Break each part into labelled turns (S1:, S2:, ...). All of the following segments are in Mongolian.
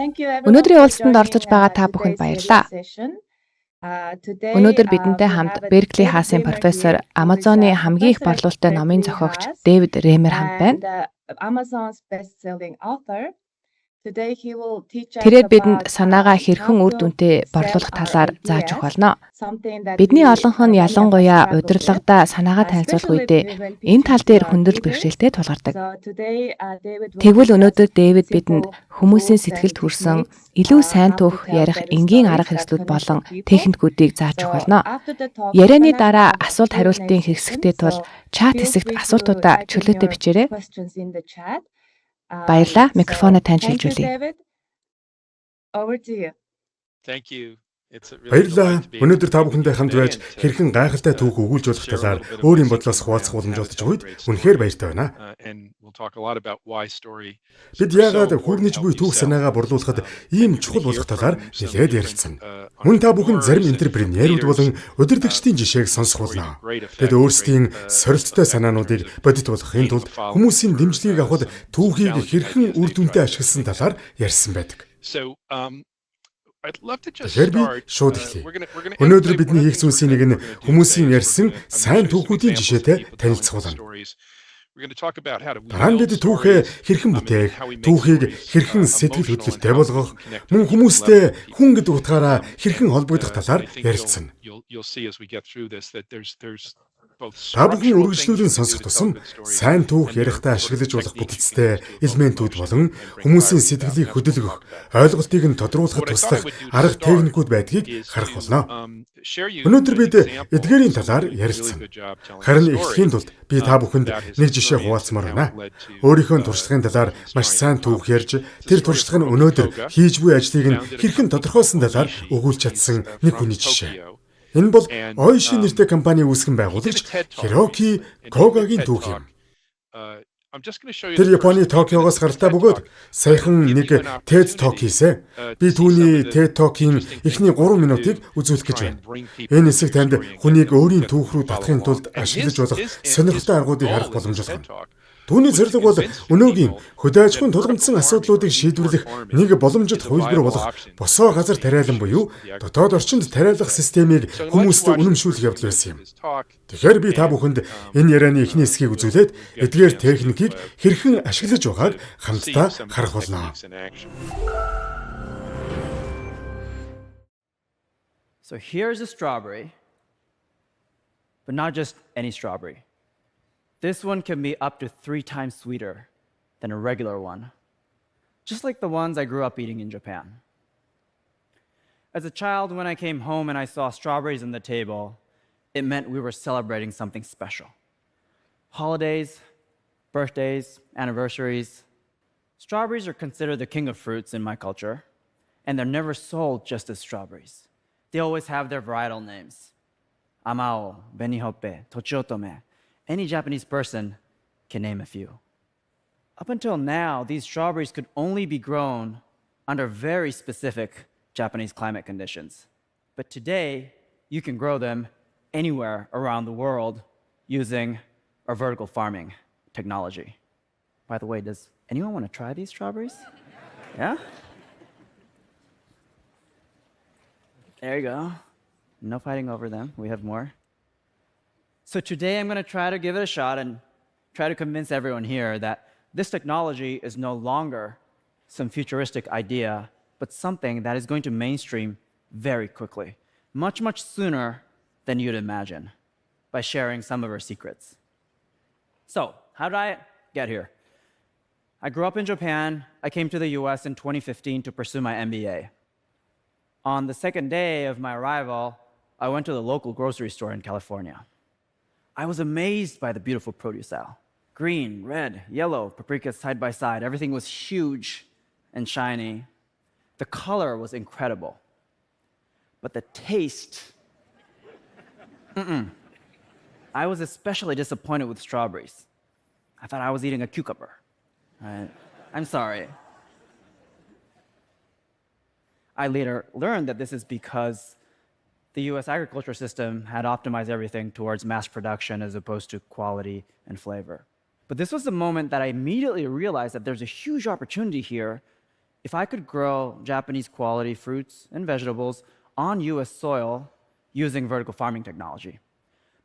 S1: Өнөөдрийн уулзалтанд оролцож байгаа та бүхэнд баярлалаа. Өнөөдөр бидэнтэй хамт Беркли Хаасын профессор, Амазоны хамгийн их борлуулалттай номын зохиогч Дэвид Рэмер хамт байна. Тэрээр бидэнд санаагаа хэрхэн үр дүнтэй борлуулах талаар зааж өгөх болно. Бидний олонх нь ялангуяа удирдлагадаа санаагаа танилцуулах үедээ энэ тал дээр хүндрэл бэрхшээлтэй тулгардаг. Тэгвэл өнөөдөр Дэвид бидэнд хүмүүсийн сэтгэлд хүрсэн илүү сайн түүх ярих энгийн арга хэрэгслүүд болон техникүүдийг зааж өгөх болно. Ярианы дараа асуулт хариултын хэсэгтээ тул чат хэсэгт асуултуудаа чөлөөтэй бичээрэй. Баярлалаа. Микрофоноо тань шилжүүлье.
S2: Баярлалаа. Өнөөдөр та бүхэндээ хамт байж хэрхэн гайхалтай түүх өгүүлж болох талаар өөрийн бодлоос хуваалцах боломж олдож байгааг үнэхээр баяртай байна. Бид яагаад хүрнэж буй түүх санаагаа борлуулахад ийм чухал болох талаар нэлээд ярилцсан. Мөн та бүхэн зарим энтерпренерүүд болон удирдагчдын жишээг сонсох болно. Тэд өөрсдийн сорилттой санаануудыг бодит болгохын тулд хүмүүсийн дэмжлэгийг авахд түүхийг хэрхэн үр дүнтэй ашигласан талаар ярьсан байдаг. Тэгэхээр би шууд эхлэе. Өнөөдөр бидний хийх зүйлсийн нэг нь хүмүүсийн ярьсан сайн түүхүүдийн жишээтэй танилцах болно. Дараа нь бид түүхээ хэрхэн бүтээх, түүхийг хэрхэн сэтгэл хөдлөлттэй болгох, мөн хүмүүстэй хүн гэдэг утгаараа хэрхэн холбогдох талаар ярилцсан. Та бүхэн үргэлжлүүлэн сонсох тусам сайн түүх ярихдаа ашиглаж болох бүтцтэй элементүүд болон хүмүүсийн сэтгэлийг хөдөлгөх, ойлголтыг нь тодруулахад туслах арга техникүүд байдгийг харах болно. Өнөөдөр бид эдгээрийн талаар ярилцсан. Харин эхлэхийн тулд би та бүхэнд нэг жишээ хуваалцмаар байна. Өөрийнхөө туршлагын талаар маш сайн түүх ярьж, тэр туршлага нь өнөөдөр хийж буй ажлыг нь хэрхэн тодорхойлсон талаар өгүүлж чадсан нэг хүний жишээ. Энэ бол Oishi нэртэй компани үүсгэн байгуулагч Hiroki Kogaгийн түүх юм. Тэр Японы Токиогоос гаралтай бөгөөд саяхан нэг TED Talk хийсэн. Би түүний TED Talk-ийн эхний 3 минутыг үзүүлэх гэж байна. Энэ хэсэг танд хүнийг өөрийн түүх рүү татахын тулд ашиглаж болох сонирхолтой аргуудыг харах боломжтой байна. Түүний зорилго бол өнөөгийн хөдөө аж ахуйн тулгамдсан асуудлуудыг шийдвэрлэх нэг боломжит хувилбар болох босоо газар тариалан буюу дотоод орчинд тариалах системийг хүмүүст үнэмшүүлэх явдал байсан юм. Тэгэхээр би та бүхэнд энэ ярианы эхний хэсгийг үзүүлээд эдгээр техникийг хэрхэн ашиглаж байгааг хамтдаа харах болно.
S3: So here's a strawberry, but not just any strawberry. This one can be up to 3 times sweeter than a regular one, just like the ones I grew up eating in Japan. As a child, when I came home and I saw strawberries on the table, it meant we were celebrating something special. Holidays, birthdays, anniversaries. Strawberries are considered the king of fruits in my culture, and they're never sold just as strawberries. They always have their varietal names. Amao, Benihoppe, Tochiotome. Any Japanese person can name a few. Up until now, these strawberries could only be grown under very specific Japanese climate conditions. But today, you can grow them anywhere around the world using our vertical farming technology. By the way, does anyone want to try these strawberries? Yeah? There you go. No fighting over them. We have more. So today I'm going to try to give it a shot and try to convince everyone here that this technology is no longer some futuristic idea, but something that is going to mainstream very quickly, much, much sooner than you'd imagine, by sharing some of our secrets. So, how did I get here? I grew up in Japan. I came to the US in 2015 to pursue my MBA. On the second day of my arrival, I went to the local grocery store in California. I was amazed by the beautiful produce aisle. Green, red, yellow, paprikas side by side. Everything was huge and shiny. The color was incredible. But the taste, I was especially disappointed with strawberries. I thought I was eating a cucumber. Right? I'm sorry. I later learned that this is because the US agriculture system had optimized everything towards mass production as opposed to quality and flavor. But this was the moment that I immediately realized that there's a huge opportunity here if I could grow Japanese quality fruits and vegetables on US soil using vertical farming technology.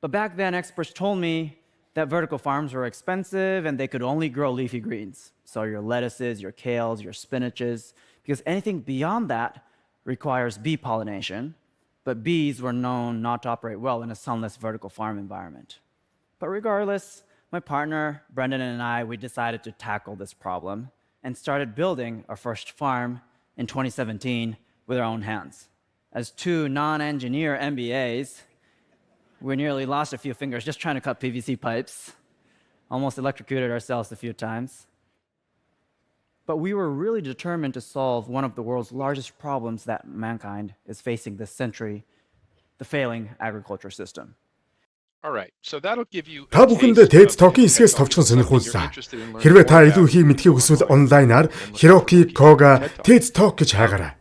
S3: But back then, experts told me that vertical farms were expensive and they could only grow leafy greens. So your lettuces, your kales, your spinaches, because anything beyond that requires bee pollination, but bees were known not to operate well in a sunless vertical farm environment. But regardless, my partner, Brendan, and I, we decided to tackle this problem and started building our first farm in 2017 with our own hands. As two non-engineer MBAs, we nearly lost a few fingers just trying to cut PVC pipes, almost electrocuted ourselves a few times. But we were really determined to solve one of the world's largest problems that mankind is facing this century, the failing agriculture system.
S2: Та бүхэнд TED Talk-ийн хэсгээс товчхон сонирхууллаа. Хэрвээ та илүү ихийг мэдхийг хүсвэл онлайнаар Hiroki Koga TED Talk гэж хайгаарай.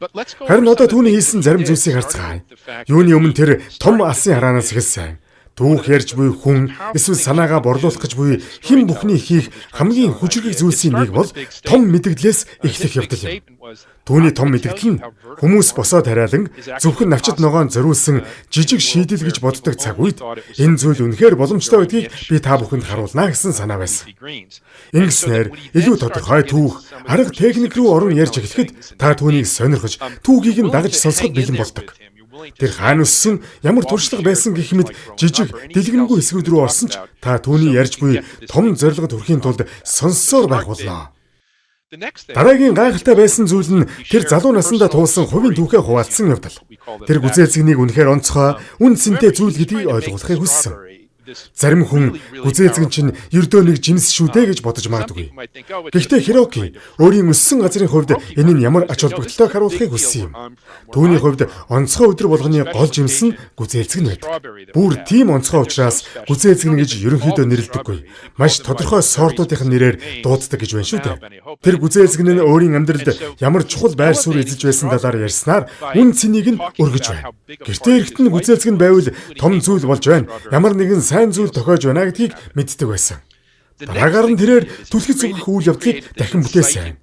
S2: Харин одоо түүний хийсэн зарим зүйлсийг харцгаая. Юуны өмнө тэр том алсын хараанаас эхэлсэн. Түүх ярьж буй хүн эсвэл санаагаа борлуулах гэж буй хэн бүхний хийх хамгийн хүчрхэг зүйлсийн нэг бол том мэдэгдлээс эхлэх явдал юм. Түүний том мэдэгдэл нь хүмүүс босоод хараалан зөвхөн навчит ногоон зориулсан жижиг шийдэл гэж боддог цаг үед энэ зүйл үнэхээр боломжтой гэдгийг би та бүхэнд харуулна гэсэн санаа байсан. Ингэснээр илүү тодорхой түүх, арга техник рүү орон ярьж эхлэхэд та түүнийг сонирхож, түүхийг нь дагаж сонсоход бэлэн болдог. Тэр хаана өссөн, ямар туршлага байсан гэх мэт жижиг дэлгэнэнгүй хэсгүүд рүү орсон ч та түүний ярьж буй том зорилгод хүрэхийн тулд сонссоор байх болно. Дараагийн гайхалтай байсан зүйл нь тэр залуу насндаа туулсан хувийн түүхээ хуваалцсан явдал. Тэр гүзээцэгнийг үнэхээр онцгой, үн цэнтэй зүйл гэдгийг ойлгуулахыг хүссэн. Зарим хүн гүзээцэг чинь ердөө нэг жимс шүү дээ гэж бодож магадгүй. Гэхдээ Hiroki өөрийн өссөн газрын хувьд энэ нь ямар ач холбогдолтойг харуулахыг хүссэн юм. Түүний хувьд онцгой өдөр болгоны гол жимс нь гүзээцэг нь байдаг. Бүр тийм онцгой учраас гүзээцэг нь гэж ерөнхийдөө нэрлэдэггүй. Маш тодорхой сортуудын нэрээр дууддаг гэж байна шүү дээ. Тэр гүзээцэг нь өөрийн амьдралд ямар чухал байр суурь эзэлж байсан талаар ярьснаар үн цэнийг нь өргөж байна. Гэртээ эрэхт нь гүзээцэг нь байвал том зүйл болж байна. Ямар нэгэн сайн зүйл тохиож байна гэдгийг мэддэг байсан. Дараагаар нь тэрээр түлхэц өгөх үйл явдлыг дахин бүтээсэн.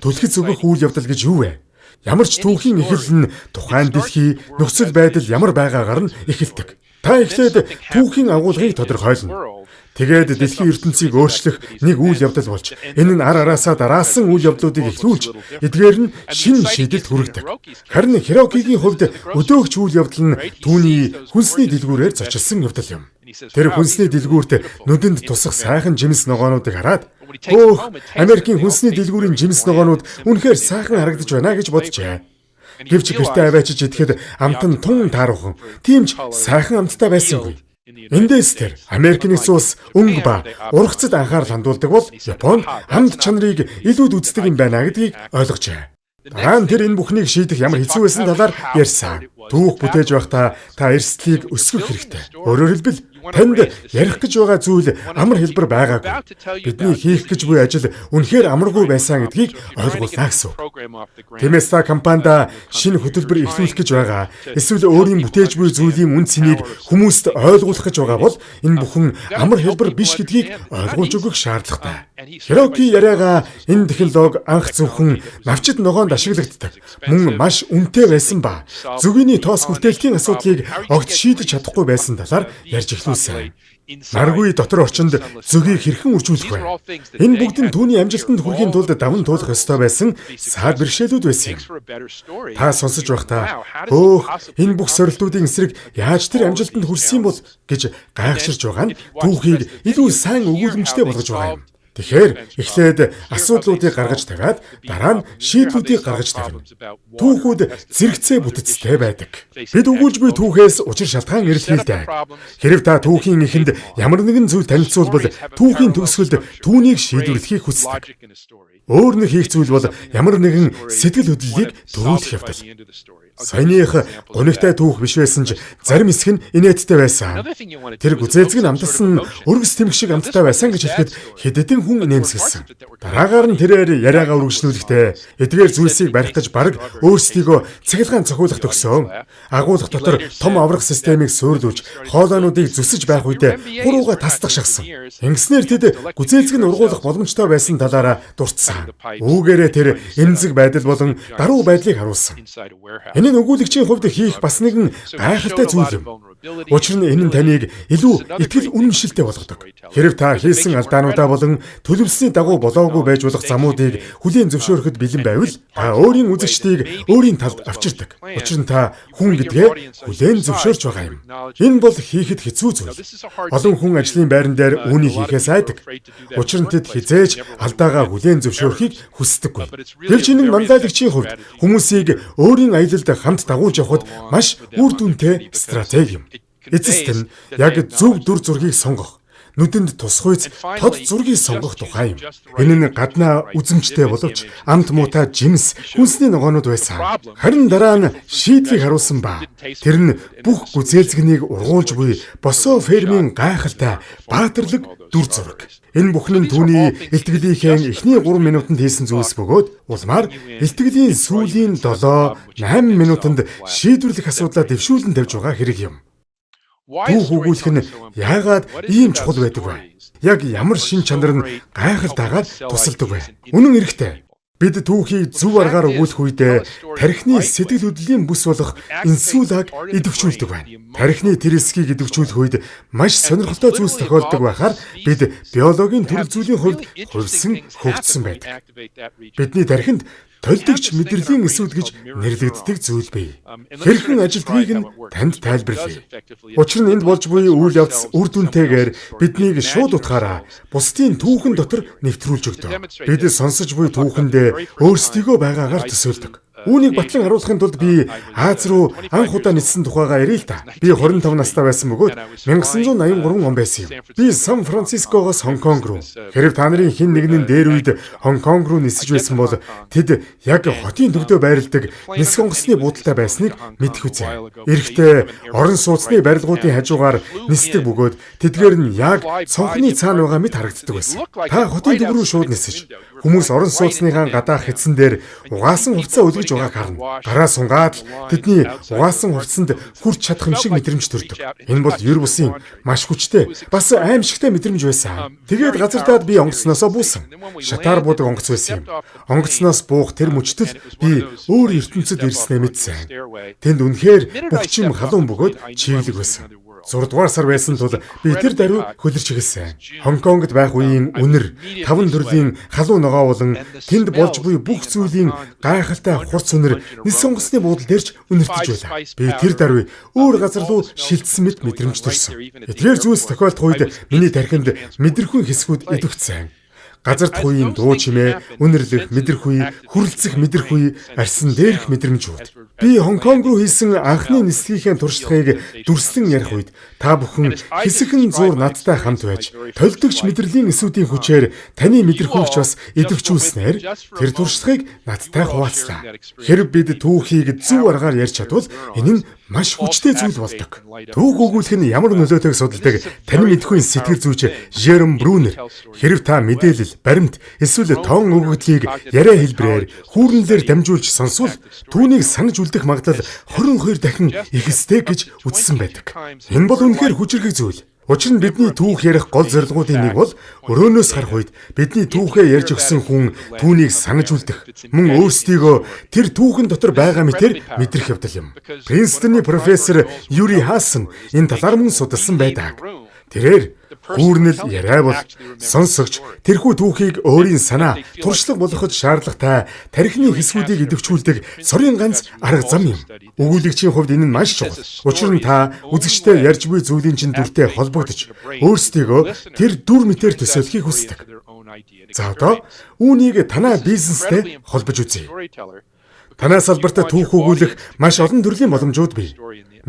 S2: Түлхэц өгөх үйл явдал гэж юу вэ? Ямар ч түүхийн эхлэл нь тухайн дэлхий нөхцөл байдал ямар байгаагаар нь эхэлдэг. Та эхлээд түүхийн агуулгыг тодорхойлно. Тэгээд дэлхийн ертөнцийг өөрчлөх нэг үйл явдал болж энэ нь ар араасаа дараасан үйл явдлуудыг эхлүүлж эдгээр нь шинэ шийдэлд хүргэдэг. Харин Hiroki-гийн хувьд өдөөгч үйл явдал нь түүний хүнсний дэлгүүрээр зочилсон явдал юм. Тэр хүнсний дэлгүүрт нүдэнд тусах сайхан жимс ногоонуудыг хараад "Өөх, Америкийн хүнсний дэлгүүрийн жимс ногоонууд үнэхээр сайхан харагдаж байна" гэж боджээ. Гэвч гэртээ аваачиж идэхэд амт нь тун тааруухан, тийм ч сайхан амттай байсангүй. Эндээс тэр Америк нэгдсэн улс өнгө ба ургацад анхаарал хандуулдаг бол Японд хамт чанарыг илүүд үздэг юм байна гэдгийг ойлгожээ. Дараа нь тэр энэ бүхнийг шийдэх ямар хэцүү байсан талаар ярьсан. Түүх бүтээж байхдаа та эрсдлийг өсгөх хэрэгтэй. Өөрөөр хэлбэл танд ярих гэж байгаа зүйл амар хэлбэр байгаагүй. Бидний хийх гэж буй ажил үнэхээр амаргүй байсан гэдгийг ойлгуулна гэсэн. Тиймээс та компанид шинэ хөтөлбөр эхлүүлэх гэж байгаа. Эсвэл өөрийн бүтээж буй зүйлийн үн цэнийг хүмүүст ойлгуулах гэж байгаа бол энэ бүхэн амар хэлбэр биш гэдгийг ойлгуулж өгөх шаардлагатай. Hiroki яриагаа энэ технологи анх зөвхөн навчид ногоонд ашиглагддаг. Мөн маш үнэтэй байсан ба зөвгийн тоос хүртээлтийн асуудлыг огт шийдэж чадахгүй байсан талаар ярьж эхлүүлсэн. Наргүй дотор орчинд зөгийг хэрхэн үржүүлэх вэ? Энэ бүгд нь түүний амжилтанд хүрэхийн тулд даван туулах ёстой байсан саад бэрхшээлүүд байсан юм. Та сонсож байхдаа "Өөх, энэ бүх сорилтуудын эсрэг яаж тэр амжилтанд хүрсэн бол" гэж гайхширч байгаа нь түүхийг илүү сайн өгүүлэмжтэй болгож байгаа юм. Тэгэхээр эхлээд асуудлуудыг гаргаж тавиад дараа нь шийдлүүдийг гаргаж тавина. Түүхүүд зэрэгцээ бүтэцтэй байдаг. Бид өгүүлж буй түүхээс учир шалтгаан эрэлхийлдэг. Хэрв та түүхийн эхэнд ямар нэгэн зүйл танилцуулбал түүхийн төгсгөлд түүнийг шийдвэрлэхийг хүсдэг. Өөр нэг хийх зүйл бол ямар нэгэн сэтгэл хөдлөлийг төрүүлэх явдал. Саяных гунигтай түүх биш байсан ч зарим хэсэг нь инээдтэй байсан. Тэр гүзээлзэг нь амталсан нь өргөс тэмх шиг амттай байсан гэж хэлэхэд хэдэн хүн инээмсэглэсэн. Дараагаар нь тэрээр яриагаа үргэлжлүүлэхдээ эдгээр зүйлсийг барих гэж бараг өөрсдийгөө цахилгаан цохиулах төгсөө. Агуулгах дотор том аврах системийг суйрлуулж хоолойнуудыг зүсэж байх үедээ хурууга тасдах шахсан. Ингэснээр тэд гүзээлзэг нь ургуулах боломжтой байсан талаараа дурдсан. Үүгээрээ тэр эмзэг байдал болон даруй байдлыг харуулсан. Энэ нь өгүүлэгчийн хувьд хийх бас нэгэн гайхалтай зүйл юм. Учир нь энэ нь таныг илүү итгэл үнэмшилтэй болгодог. Хэрэв та хийсэн алдаануудаа болон төлөвлөсний дагуу болоогүй байж болох замуудыг хүлээн зөвшөөрөхөд бэлэн байвал та өөрийн үзэгчдийг өөрийн талд авчирдаг. Учир нь та хүн гэдгээ хүлээн зөвшөөрч байгаа юм. Энэ бол хийхэд хэцүү зүйл. Олон хүн ажлын байран дээр үүнийг хийхээс айдаг. Учир нь тэд хизээж алдаагаа хүлээн зөвшөөрөхийг хүсдэггүй. Гэвч энэ манлайлагчийн хувьд хүмүүсийг өөрийн аялалд хамт дагуулж явахад маш үр дүнтэй стратеги юм. Эцэст нь яг зөв дүр зургийг сонгох, нүдэнд тусгүйц тод зургийг сонгох тухай юм. Энэ нь гаднаа үзэмжтэй боловч амт муутай жимс хүнсний ногоонууд байсан. Харин дараа нь шийдлийг харуулсан ба тэр нь бүх гүзээлзэгнийг ургуулж буй босоо фермийн гайхалтай баатарлаг дүр зураг. Энэ бүхэн нь түүний илтгэлийнхээ эхний 3 минутанд хийсэн зүйлс бөгөөд улмаар илтгэлийн сүүлийн 7-8 минутанд шийдвэрлэх асуудлаа дэвшүүлэн тавьж байгаа хэрэг юм. Түүх өгүүлэх нь яагаад ийм чухал байдаг вэ? Яг ямар шин чанар нь гайхалтайгаар тусалдаг вэ? Үнэн эрэгтэй. Бид түүхийг зөв аргаар өгүүлэх үедээ тархины сэтгэл хөдлөлийн бүс болох инсулаг идэвхжүүлдэг байна. Тархины тэр хэсгийг идэвхжүүлэх үед маш сонирхолтой зүйлс тохиолдог байхаар бид биологийн төрөл зүйлийн хувьд хувьсан хөгжсөн байдаг. Бидний тархинд толдогч мэдрэлийн эсүүд гэж нэрлэгддэг зүйл бий. Хэрхэн ажилтгийг нь танд тайлбарлая. Учир нь энд болж буй үйл явдал үр дүнтэйгээр биднийг шууд утгаараа бусдын түүхэн дотор нэвтрүүлж өгдөг. Бид сонсож буй түүхэндээ өөрсдийгөө байгаагаар төсөөлдөг. Үүнийг батлан харуулахын тулд би Аз руу анх удаа нисэн тухайгаа ярил л да. Би 25 настай байсан бөгөөд 1983 он байсан юм. Би Сан Францискогоос Хонконг руу. Хэрэг та нарын хэн нэгэн дээр үед Хонконг руу нисэж байсан бол тэд яг хотын төвдөө байрладаг нисэх онгоцны буудалтай байсныг мэдэх үзье. Эрэхтээ орон сууцны барилгуудын хажуугаар нисдэг бөгөөд тэдгээр нь яг цонхны цаана байгаа мэт харагддаг байсан. Та хотын төв рүү шууд нисэж хүмүүс орон сууцныхаа гадаах хэдсэн дээр угаасан хувцас өлгөж байгааг харна. Гараа сунгаад тэдний угаасан хувцсанд хүрч чадах юм шиг мэдрэмж төрдөг. Энэ бол ер бусын маш хүчтэй, бас аимшигтай мэдрэмж байсан. Тэгээд газартаад би онгоцноосоо буусан. Шатаар буудаг онгоц байсан юм. Онгоцноос буух тэр мөчтөл би өөр ертөнцид ирснээ мэдсэн. Тэнд үнэхээр бүгчим халуун бөгөөд чиглэг байсан. 6 дугаар сар байсан тул би тэр даруй хөлөрч эхэлсэн. Хонконгд байх үеийн үнэр 5 төрлийн халуун ногоо болон тэнд болж буй бүх зүйлийн гайхалтай хурц үнэр нис онгоцны буудал дээрч үнэртэж байлаа. Би тэр даруй өөр газар руу шилжсэн мэт мэдрэмж төрсөн. Эдгээр зүйлс тохиолдох үед миний тархинд мэдрэхүйн хэсгүүд идэвхжсэн. Газар тухийн дуу чимээ, үнэрлэх мэдрэхүй, хүрлцэх мэдрэхүй, арьсан дээрх мэдрэмжүүд. Би Хонконг руу хийсэн анхны нислэгийн туршлагыг дүрслэн ярих үед та бүхэн хэсэгэн зур надтай хамт байж, толдогч мэдрэлийн эсүүдийн хүчээр таны мэдрэхүйгч бас идэвхжүүлснээр тэр туршлагыг надтай хуваалцлаа. Хэрв бид түүхийг зөв аргаар ярьж чадвал энэ нь маш хүчтэй зүйл болдог. Түүх өгүүлэх нь ямар нөлөөтэйг судалдаг таны мэдхүйн сэтгэл зүйч Жером Брунер. Хэрв та мэдээлэл, баримт, эсвэл тоон өгөгдлийг яриа хэлбэрээр хүүрнэлээр дамжуулж сонсвол түүнийг санаж үлдэх магадлал 22 дахин ихэлстэй гэж үзсэн байдаг. Энэ бол үнэхээр хүчрхэг зүйл. Учир нь бидний түүх ярих гол зорилгоудын нэг бол өрөөнөөс харах үед бидний түүхээ ярьж өгсөн хүн түүнийг санаж үлдэх, мөн өөрсдийгөө тэр түүхэн дотор байгаа мэтэр мэдрэх явдал юм. Принстоны профессор Юри Хаасан энэ талаар мөн судалсан байдаг. Тэрээр хүүрнэл яриа бол сонсогч тэрхүү түүхийг өөрийн санаа, туршлага болгоход шаардлагатай тархины хэсгүүдийг идэвхжүүлдэг сорын ганц арга зам юм. Өгүүлэгчийн хувьд энэ нь маш чухал. Учир нь та үзэгчтэй ярьж буй зүйлийн чинь дүртэй холбогдож, өөрсдийгөө тэр дүр мэтээр төсөөлөхийг хүсдэг. За одоо үүнийг танай бизнестэй холбож үзье. Танай салбарт түүх өгүүлэх маш олон төрлийн боломжууд бий.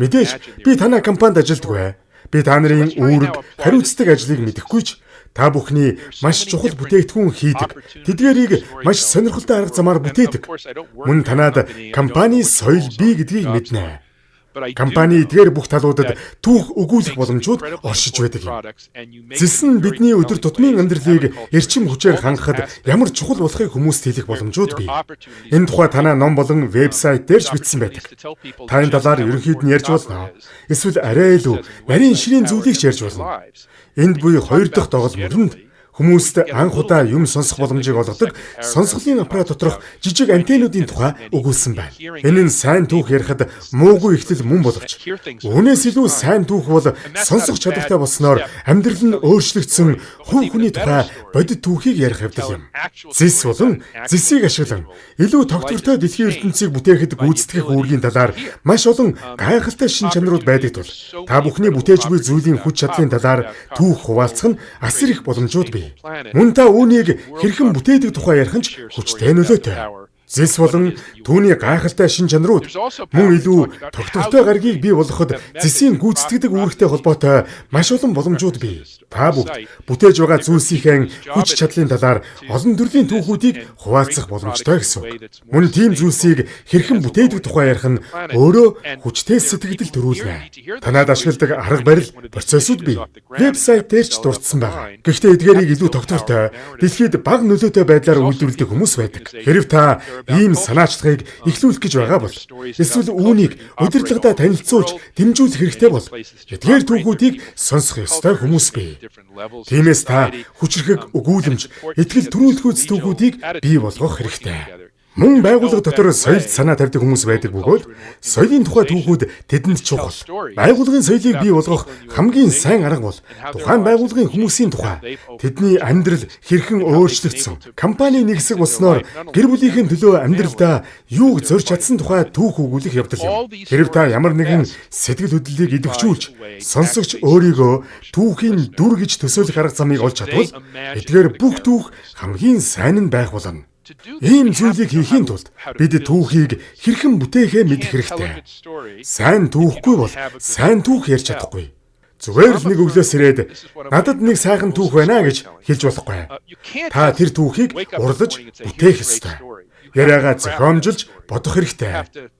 S2: Мэдээж би танай компанид ажилддаг бай. Би та нарын үүрэг, хариуцдаг ажлыг мэдэхгүй ч Та бүхний маш чухал бүтээгдэхүүн хийдэг. Тэдгээрийг маш сонирхолтой арга замаар бүтээдэг. Мөн танад компани соёл бий гэдгийг мэднэ. Компани эдгээр бүх талуудад түүх өгүүлэх боломжууд оршиж байдаг юм. Зэс нь бидний өдөр тутмын амьдралыг эрчим хүчээр хангахад ямар чухал болохыг хүмүүст хэлэх боломжууд бий. Энэ тухай танай ном болон вебсайт дээр ч бичсэн байдаг. Та энэ талаар ерөнхийд нь ярьж болно. Эсвэл арай илүү нарийн ширийн зүйлийг ч ярьж болно. Энд буй хоёр дахь доголь мөрөнд хүмүүст анх удаа юм сонсох боломжийг олгодог сонсголын аппарат доторх жижиг антеннуудын тухай өгүүлсэн байна. Энэ нь сайн түүх ярихад муугүй ихтэл мөн боловч үүнээс илүү сайн түүх бол сонсох чадвартай болсноор амьдрал нь өөрчлөгдсөн хувь хүний тухай бодит түүхийг ярих явдал юм. Зэс болон зэсийг ашиглан илүү тогтвортой дэлхийн ертөнцийг бүтээхэд гүйцэтгэх үүргийн талаар маш олон гайхалтай шин чанарууд байдаг тул та бүхний бүтээж буй зүйлийн хүч чадлын талаар түүх хуваалцах нь асар их боломжууд бий. Мөн та үүнийг хэрхэн бүтээдэг тухай ярих нь хүчтэй нөлөөтэй. Зэс болон түүний гайхалтай шин чанарууд мөн илүү тогтвортой гаригийг бий болгоход зэсийн гүйцэтгэдэг үүрэгтэй холбоотой маш олон боломжууд бий. Та бүгд бүтээж байгаа зүйлсийнхээ хүч чадлын талаар олон төрлийн түүхүүдийг хуваалцах боломжтой гэсэн үг. Мөн тийм зүйлсийг хэрхэн бүтээдэг тухай ярих нь өөрөө хүчтэй сэтгэгдэл төрүүлнэ. Танад ашигладаг арга барил, процессууд бий. Вебсайт дээр ч дурдсан байна. Гэхдээ эдгээрийг илүү тогтвортой, дэлхийд бага нөлөөтэй байдлаар үйлдвэрлэдэг хүмүүс байдаг. Хэрв та ийм санаачлагыг эхлүүлэх гэж байгаа бол эсвэл үүнийг удирдлагадаа танилцуулж дэмжүүлэх хэрэгтэй бол эдгээр түүхүүдийг сонсох ёстой хүмүүс бий. Тиймээс та хүчрхэг өгүүлэмж, итгэл төрүүлэхүйц түүхүүдийг бий болгох хэрэгтэй. Мөн байгууллага дотор соёлд санаа тавьдаг хүмүүс байдаг бөгөөд соёлын тухай түүхүүд тэдэнд чухал. Байгууллагын соёлыг бий болгох хамгийн сайн арга бол тухайн байгууллагын хүмүүсийн тухай, тэдний амьдрал хэрхэн өөрчлөгдсөн, компани нэг хэсэг болсноор гэр бүлийнхэн төлөө амьдралдаа юуг зорж чадсан тухай түүх өгүүлэх явдал юм. Хэрв та ямар нэгэн сэтгэл хөдлөлийг идэвхжүүлж, сонсогч өөрийгөө түүхийн дүр гэж төсөөлөх арга замыг олж чадвал эдгээр бүх түүх хамгийн сайн нь байх болно. Ийм зүйлийг хийхийн тулд бид түүхийг хэрхэн бүтээхээ мэдэх хэрэгтэй. Сайн түүхгүй бол сайн түүх ярьж чадахгүй. Зүгээр л нэг өглөөс ирээд надад нэг сайхан түүх байна гэж хэлж болохгүй. Та тэр түүхийг урлаж бүтээх ёстой. Яриагаа зохиомжилж бодох хэрэгтэй.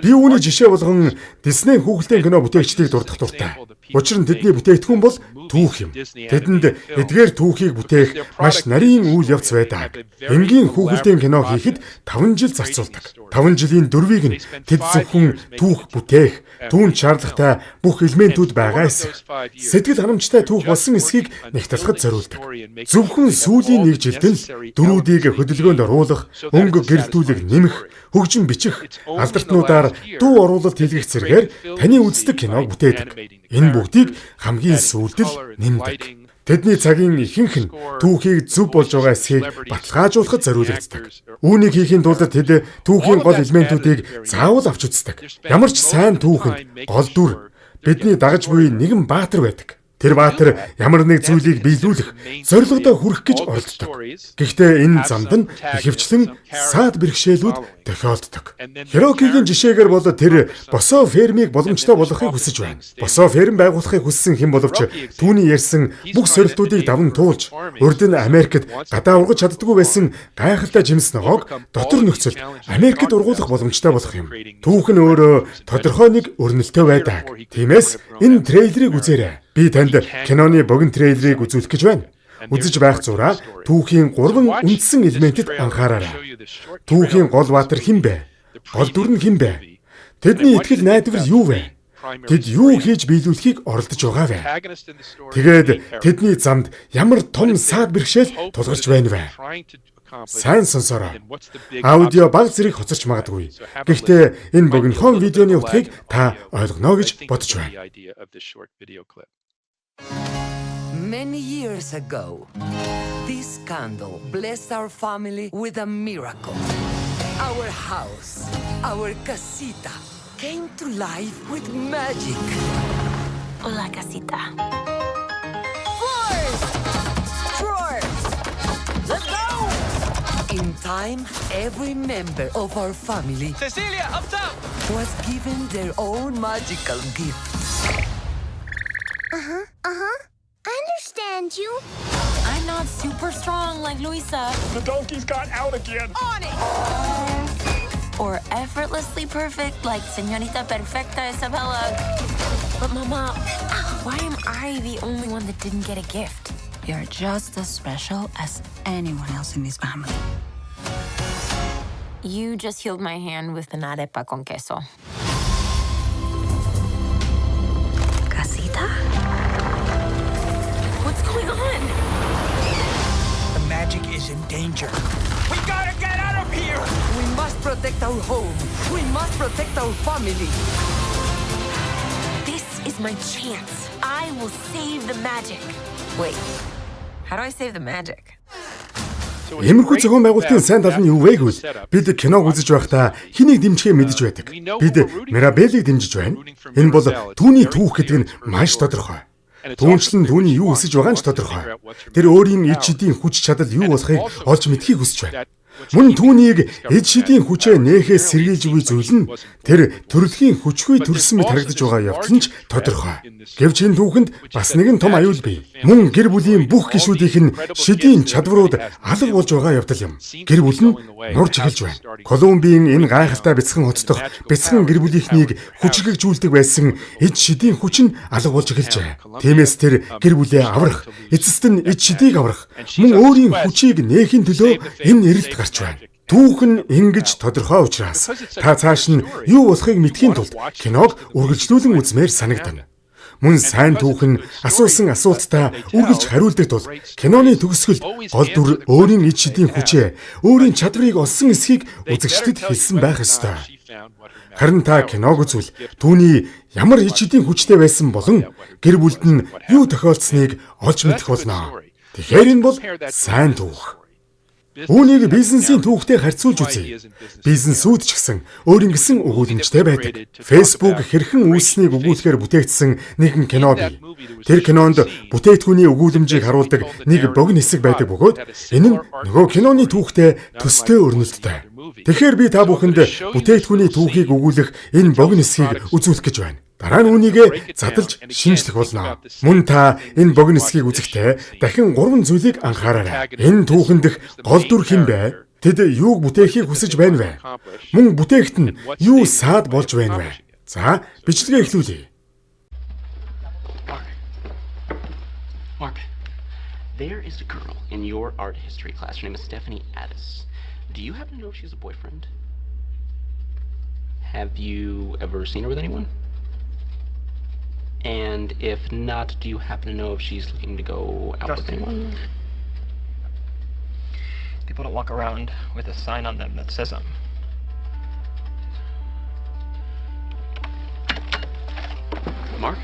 S2: Би үүний жишээ болгон Disney хүүхэлдэйн кино бүтээгчдийг дурдах дуртай. Учир нь тэдний бүтээгдэхүүн бол түүх юм. Тэдэнд эдгээр түүхийг бүтээх маш нарийн үйл явц байдаг. Энгийн хүүхэлдэйн кино хийхэд 5 жил зарцуулдаг. 5 жилийн дөрвийг нь тэд зөвхөн түүх бүтээх, түүнд шаардлагатай бүх элементүүд байгаа эсэх. Сэтгэл ханамжтай түүх болсон эсхийг нэгтлэхэд зориулдаг. Зөвхөн сүүлийн 1 жилд л дөрүүдийг хөдөлгөөнд оруулах, өнгө гэрэлтүүлэг нэмэх, хөгжим бичих, алдартнуудаар дуу оруулалт хийлгэх зэргээр таны үздэг киног бүтээдэг. Энэ бүгдийг хамгийн сүүлд л нэмдэг. Тэдний цагийн ихэнх нь түүхийг зөв болж байгаа эсхийг баталгаажуулахад зориулагддаг. Үүнийг хийхийн тулд тэд түүхийн гол элементүүдийг заавал авч үздэг. Ямар ч сайн түүхэнд гол дүр бидний дагаж буй нэгэн баатар байдаг. Тэр баатар ямар нэг зүйлийг биелүүлэх, зорилгодоо хүрэх гэж оролддог. Гэхдээ энэ замд нь ихэвчлэн саад бэрхшээлүүд тохиолддог. Хирокигийн жишээгээр бол тэр босоо фермийг боломжтой болгохыг хүсэж байна. Босоо ферм байгуулахыг хүссэн хэн боловч түүний ярьсан бүх сорилтуудыг даван туулж, урд нь Америкт гадаа ургаж чаддаггүй байсан гайхалтай жимс ногоог дотор нөхцөлд Америкт ургуулах боломжтой болох юм. Түүх нь өөрөө тодорхой нэг өрнөлтөө байдаг. Тиймээс энэ трейлерыг үзээрэй. Би танд киноны богино трейлерыг үзүүлэх гэж байна. Үзэж байх зураа түүхийн 3 үндсэн элементэд анхаараарай. Түүхийн гол баатар хэн бэ? Гол дүр нь хэн бэ? Тэдний итгэл найдвар юу вэ? Тэд юу хийж биелүүлэхийг оролдож байгаа вэ? Тэгээд тэдний замд ямар том саад бэрхшээл тулгарч байна вэ? Сайн сонсороо. Аудио баг зэрэг хоцорч магадгүй. Гэхдээ энэ богинохон видеоны утгыг та ойлгоно гэж бодож байна.
S4: Many years ago, this candle blessed our family with a miracle. Our house, our casita, came to life with magic.
S5: Hola, casita.
S4: Floors! Drawers! Let's go! In time, every member of our family
S3: Cecilia, up top!
S4: was given their own magical gift.
S5: I understand you. not super strong like Luisa.
S6: The donkey's got out again.
S5: On it! Or effortlessly perfect like Señorita Perfecta Isabella. But Mama, why am I the only one that didn't get a gift?
S7: You're just as special as anyone else in this family.
S5: You just healed my hand with an arepa con queso.
S7: Casita?
S5: What's going on?
S6: The magic is in danger. We gotta get out of here!
S4: We must protect our home. We must protect our family.
S5: This is my chance. I will save the magic. Wait, how do I save the magic?
S2: Иймэрхүү зохион байгуулалтын сайн тал нь юу вэ гэвэл бид киног үзэж байхдаа хэнийг дэмжихээ мэдэж байдаг. Бид Мирабеллийг дэмжиж байна. Энэ бол түүний түүх гэдэг нь маш тодорхой. Түүнчлэн түүний юу хүсэж байгаа нь ч тодорхой. Тэр өөрийн эд шидийн хүч чадал юу болохыг олж мэдхийг хүсэж байна. Мөн түүнийг эд шидийн хүчээ нээхээс сэргийлж буй зүйл нь тэр төрөлхийн хүчгүй төрсөн мэт харагдаж байгаа явдал нь ч тодорхой. Гэвч энэ түүхэнд бас нэгэн том аюул бий. Мөн гэр бүлийн бүх гишүүдийнх нь шидийн чадварууд алга болж байгаа явдал юм. Гэр бүл нь нурж эхэлж байна. Колумбийн энэ гайхалтай бяцхан хотдох бяцхан гэр бүлийнхнийг хүчрхэгжүүлдэг байсан эд шидийн хүч нь алга болж эхэлжээ. Тиймээс тэр гэр бүлээ аврах, эцэст нь эд шидийг аврах, мөн өөрийн хүчийг нээхийн төлөө энэ эрэлт гарч байна. Түүх нь ингэж тодорхой учраас та цааш нь юу болохыг мэдхийн тулд киног үргэлжлүүлэн үзмээр санагдана. Мөн сайн түүх нь асуусан асуултаа үргэлж хариулдаг тул киноны төгсгөлд гол дүр өөрийн эд шидийн хүчээ, өөрийн чадварыг олсон эсхийг үзэгчдэд хэлсэн байх ёстой. Харин та киног үзвэл түүний ямар эд шидийн хүчтэй байсан болон гэр бүлд нь юу тохиолдсныг олж мэдэх болно. Тэгэхээр энэ бол сайн түүх. Үүнийг бизнесийн түүхтэй харьцуулж үзье. Бизнесүүд ч гэсэн өөрийн гэсэн өгүүлэмжтэй байдаг. Facebook хэрхэн үүсснийг өгүүлэхээр бүтээгдсэн нэгэн кино бий. Тэр кинонд бүтээгдэхүүний өгүүлэмжийг харуулдаг нэг богино хэсэг байдаг бөгөөд энэ нь нөгөө киноны түүхтэй төстэй өрнөлттэй. Тэгэхээр би та бүхэнд бүтээгдэхүүний түүхийг өгүүлэх энэ богино хэсгийг үзүүлэх гэж байна. Дараа нь үүнийг задлж шинжлэх болно. Мөн та энэ богино хэсгийг үзэхдээ дахин 3 зүйлийг анхаараарай. Энэ түүхэн дэх гол дүр хэн бэ? Тэд юуг бүтээхийг хүсэж байна вэ? Мөн бүтээгт нь юу саад болж байна вэ? За, бичлэгээ эхлүүлье.
S8: Mark, there is a girl in your art history class. Her name is Stephanie Addis. Do you happen to know if she's a boyfriend? Have you ever seen her with anyone? And if not, do you happen to know if she's looking to go out with anyone?
S9: People don't walk around with a sign on them that says them.
S8: Mark?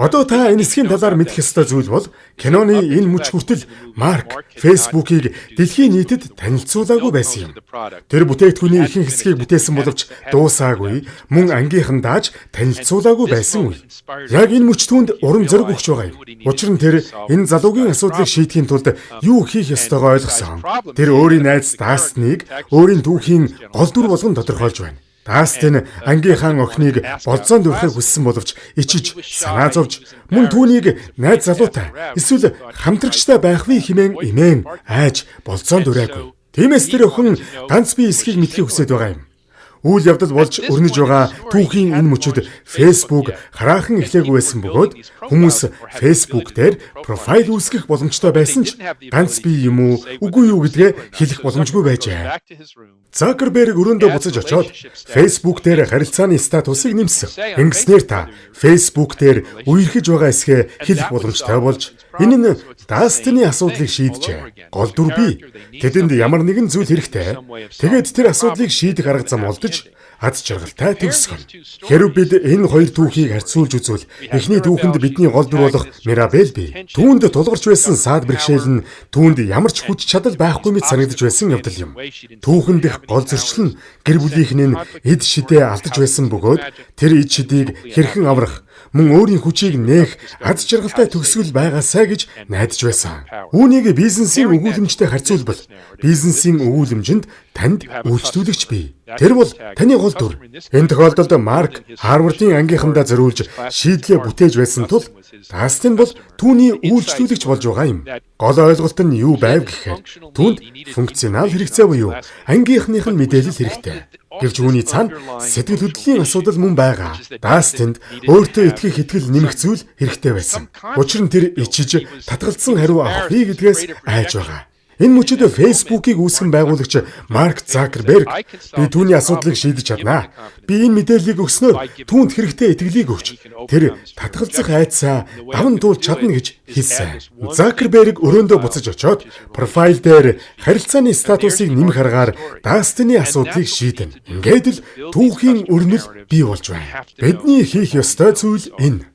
S2: Одоо та энэ хэсгийн талаар мэдэх ёстой зүйл бол киноны энэ мөч хүртэл Марк Facebook-ийг дэлхийн нийтэд танилцуулаагүй байсан юм. Тэр бүтээгдэхүүний ихэнх хэсгийг бүтээсэн боловч дуусаагүй, мөн ангийнхандаа ч танилцуулаагүй байсан үе. Яг энэ мөч түүнд урам зориг өгч байгаа юм. Учир нь тэр энэ залуугийн асуудлыг шийдэхийн тулд юу хийх ёстойгоо ойлгосон. Тэр өөрийн найз Дастныг өөрийн түүхийн гол дүр болгон тодорхойлж байна. Дастин ангийнхаа охиныг болзоонд өрөхийг хүссэн боловч ичиж санаа зовж мөн түүнийг найз залуутай эсвэл хамтрагчтай байх вэ хэмээн имэн айж болзоонд өрөөгүй. Тиймээс тэр охин ганц бие эсхийг мэдхийг хүсэж байгаа юм. Үйл явдал болж өрнөж байгаа түүхийн энэ мөчөд Facebook хараахан эхлээгүй байсан бөгөөд хүмүүс Facebook дээр профайл үүсгэх боломжтой байсан ч ганц бие юм уу үгүй юу гэдгээ хэлэх боломжгүй байжээ. Закерберг өрөөндөө буцаж очоод Facebook дээр харилцааны статусыг нэмсэн. Ингэснээр та Facebook дээр үерхэж байгаа эсхээ хэлэх боломжтой болж энэ нь Дастины асуудлыг шийджээ. Гол дүр бий. Тэдэнд ямар нэгэн зүйл хэрэгтэй. Тэгээд тэр асуудлыг шийдэх арга зам олдож аз жаргалтай төгсгөн. Хэрв бид энэ хоёр түүхийг харьцуулж үзвэл эхний түүхэнд бидний гол дүр болох Мирабель бий. Түүнд тулгарч байсан саад бэрхшээл нь түүнд ямар ч хүч чадал байхгүй мэт санагдаж байсан явдал юм. Түүхэнд их гол зөрчил нь гэр бүлийнхэн нь эд шидээ алдаж байсан бөгөөд тэр эд шидийг хэрхэн аврах мөн өөрийн хүчийг нээх аз жаргалтай төгсгөл байгаасаа гэж найдаж байсан. Үүнийг бизнесийн өгүүлэмжтэй харьцуулбал бизнесийн өгүүлэмжинд танд үйлчлүүлэгч бий. Тэр бол таны гол дүр. Энэ тохиолдолд Марк Харвардын ангийнхандаа зориулж шийдлээ бүтээж байсан тул Дастин бол түүний үйлчлүүлэгч болж байгаа юм. Гол ойлголт нь юу байв гэхээр түүнд функционал хэрэгцээ буюу ангийнхных нь мэдээлэл хэрэгтэй. Гэвч үүний цаана сэтгэл хөдлөлийн асуудал мөн байгаа. Дастинд өөртөө итгэх итгэл нэмэх зүйл хэрэгтэй байсан. Учир нь тэр ичиж татгалзсан хариу авахыг гэдгээс айж байгаа. Энэ мөчөд Facebook-ийг үүсгэн байгуулагч Марк Закерберг би түүний асуудлыг шийдэж чаднаа. Би энэ мэдээллийг өгснөөр түүнд хэрэгтэй итгэлийг өгч тэр татгалзах айдсаа даван туулж чадна гэж хэлсэн. Закерберг өрөөндөө буцаж очоод профайл дээр харилцааны статусыг нэмэх аргаар Дастины асуудлыг шийдэн. Ингээд л түүхийн өрнөл бий болж байна. Бидний хийх ёстой зүйл энэ.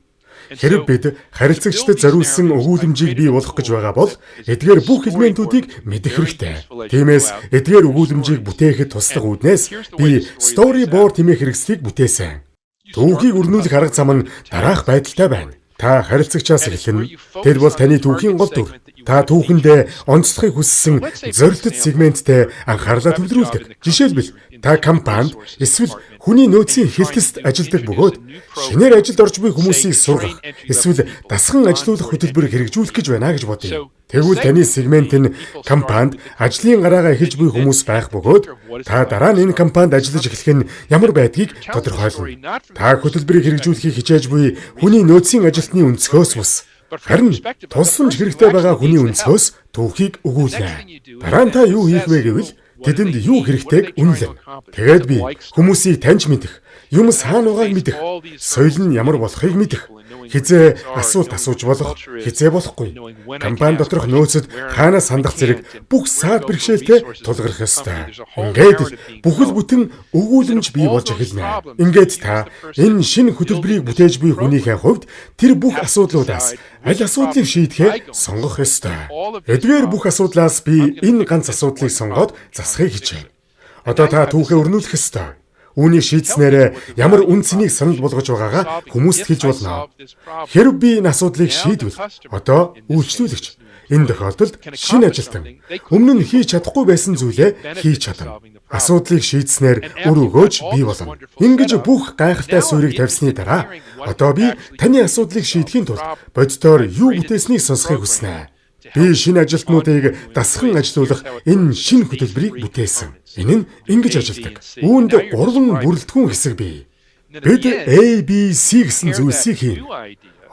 S2: Хэрэг бид харилцагчдад зориулсан өгүүлэмжийг бий болгох гэж байгаа бол эдгээр бүх элементүүдийг мэдэх хэрэгтэй. Тиймээс эдгээр өгүүлэмжийг бүтээхэд туслах үүднээс би storyboard хэмээх хэрэгслийг бүтээсэн. Түүхийг өрнүүлэх арга зам нь дараах байдалтай байна. Та харилцагчаас эхэлнэ. Тэр бол таны түүхийн гол дүр. Та түүхэндээ онцлохыг хүссэн зорилттой сегменттэй анхаарлаа төвлөрүүлдэг. Жишээлбэл та компанид эсвэл хүний нөөцийн хэлтэст ажилладаг бөгөөд шинээр ажилд орж буй хүмүүсийг сургах эсвэл дасган ажилуулах хөтөлбөр хэрэгжүүлэх гэж байна гэж бодъё. Тэгвэл таны сегмент нь компанид ажлын гараагаа эхэлж буй хүмүүс байх бөгөөд та дараа нь энэ компанид ажиллаж эхлэх нь ямар байдгийг тодорхойлно. Та хөтөлбөрийг хэрэгжүүлэхийг хичээж буй хүний нөөцийн ажилтны өнцгөөс бус. Харин тусламж хэрэгтэй байгаа хүний өнцгөөс түүхийг өгүүлнэ. Дараа нь та юу хийх вэ гэвэл тэдэнд юу хэрэгтэйг үнэлнэ. Тэгээд би хүмүүсийг таньж мэдэх, юм саана байгааг мэдэх, соёл нь ямар болохыг мэдэх, хизээ асуулт асууж болох, хизээ болохгүй. Компани доторх нөөцөд хаанаас хандах зэрэг бүх саад бэрхшээлтэй тулгарх ёстой. Ингээд л бүхэл бүтэн өгүүлэмж бий болж эхэлнэ. Ингээд та энэ шинэ хөтөлбөрийг бүтээж буй хүнийхээ хувьд тэр бүх асуудлуудаас аль асуудлыг шийдэхээ сонгох ёстой. Эдгээр бүх асуудлаас би энэ ганц асуудлыг сонгоод засахыг хичээв. Одоо та түүхээ өрнүүлэх ёстой. Үүнийг шийдснээр ямар үн цэнийг санал болгож байгаагаа хүмүүст хэлж болно. Хэрв би энэ асуудлыг шийдвэл одоо үйлчлүүлэгч энэ тохиолдолд шинэ ажилтан өмнө нь хийж чадахгүй байсан зүйлээ хийж чадна. Асуудлыг шийдснээр үр өгөөж бий болно. Ингэж бүх гайхалтай суурийг тавьсны дараа одоо би таны асуудлыг шийдэхийн тулд боддоор юу бүтээснийг сонсохыг хүснэ. Би шинэ ажилтнуудыг дасган ажилуулах энэ шинэ хөтөлбөрийг бүтээсэн. Энэ нь ингэж ажилдаг. Үүнд 3 бүрэлдэхүүн хэсэг бий. Бид A, B, C гэсэн зүйлсийг хийн.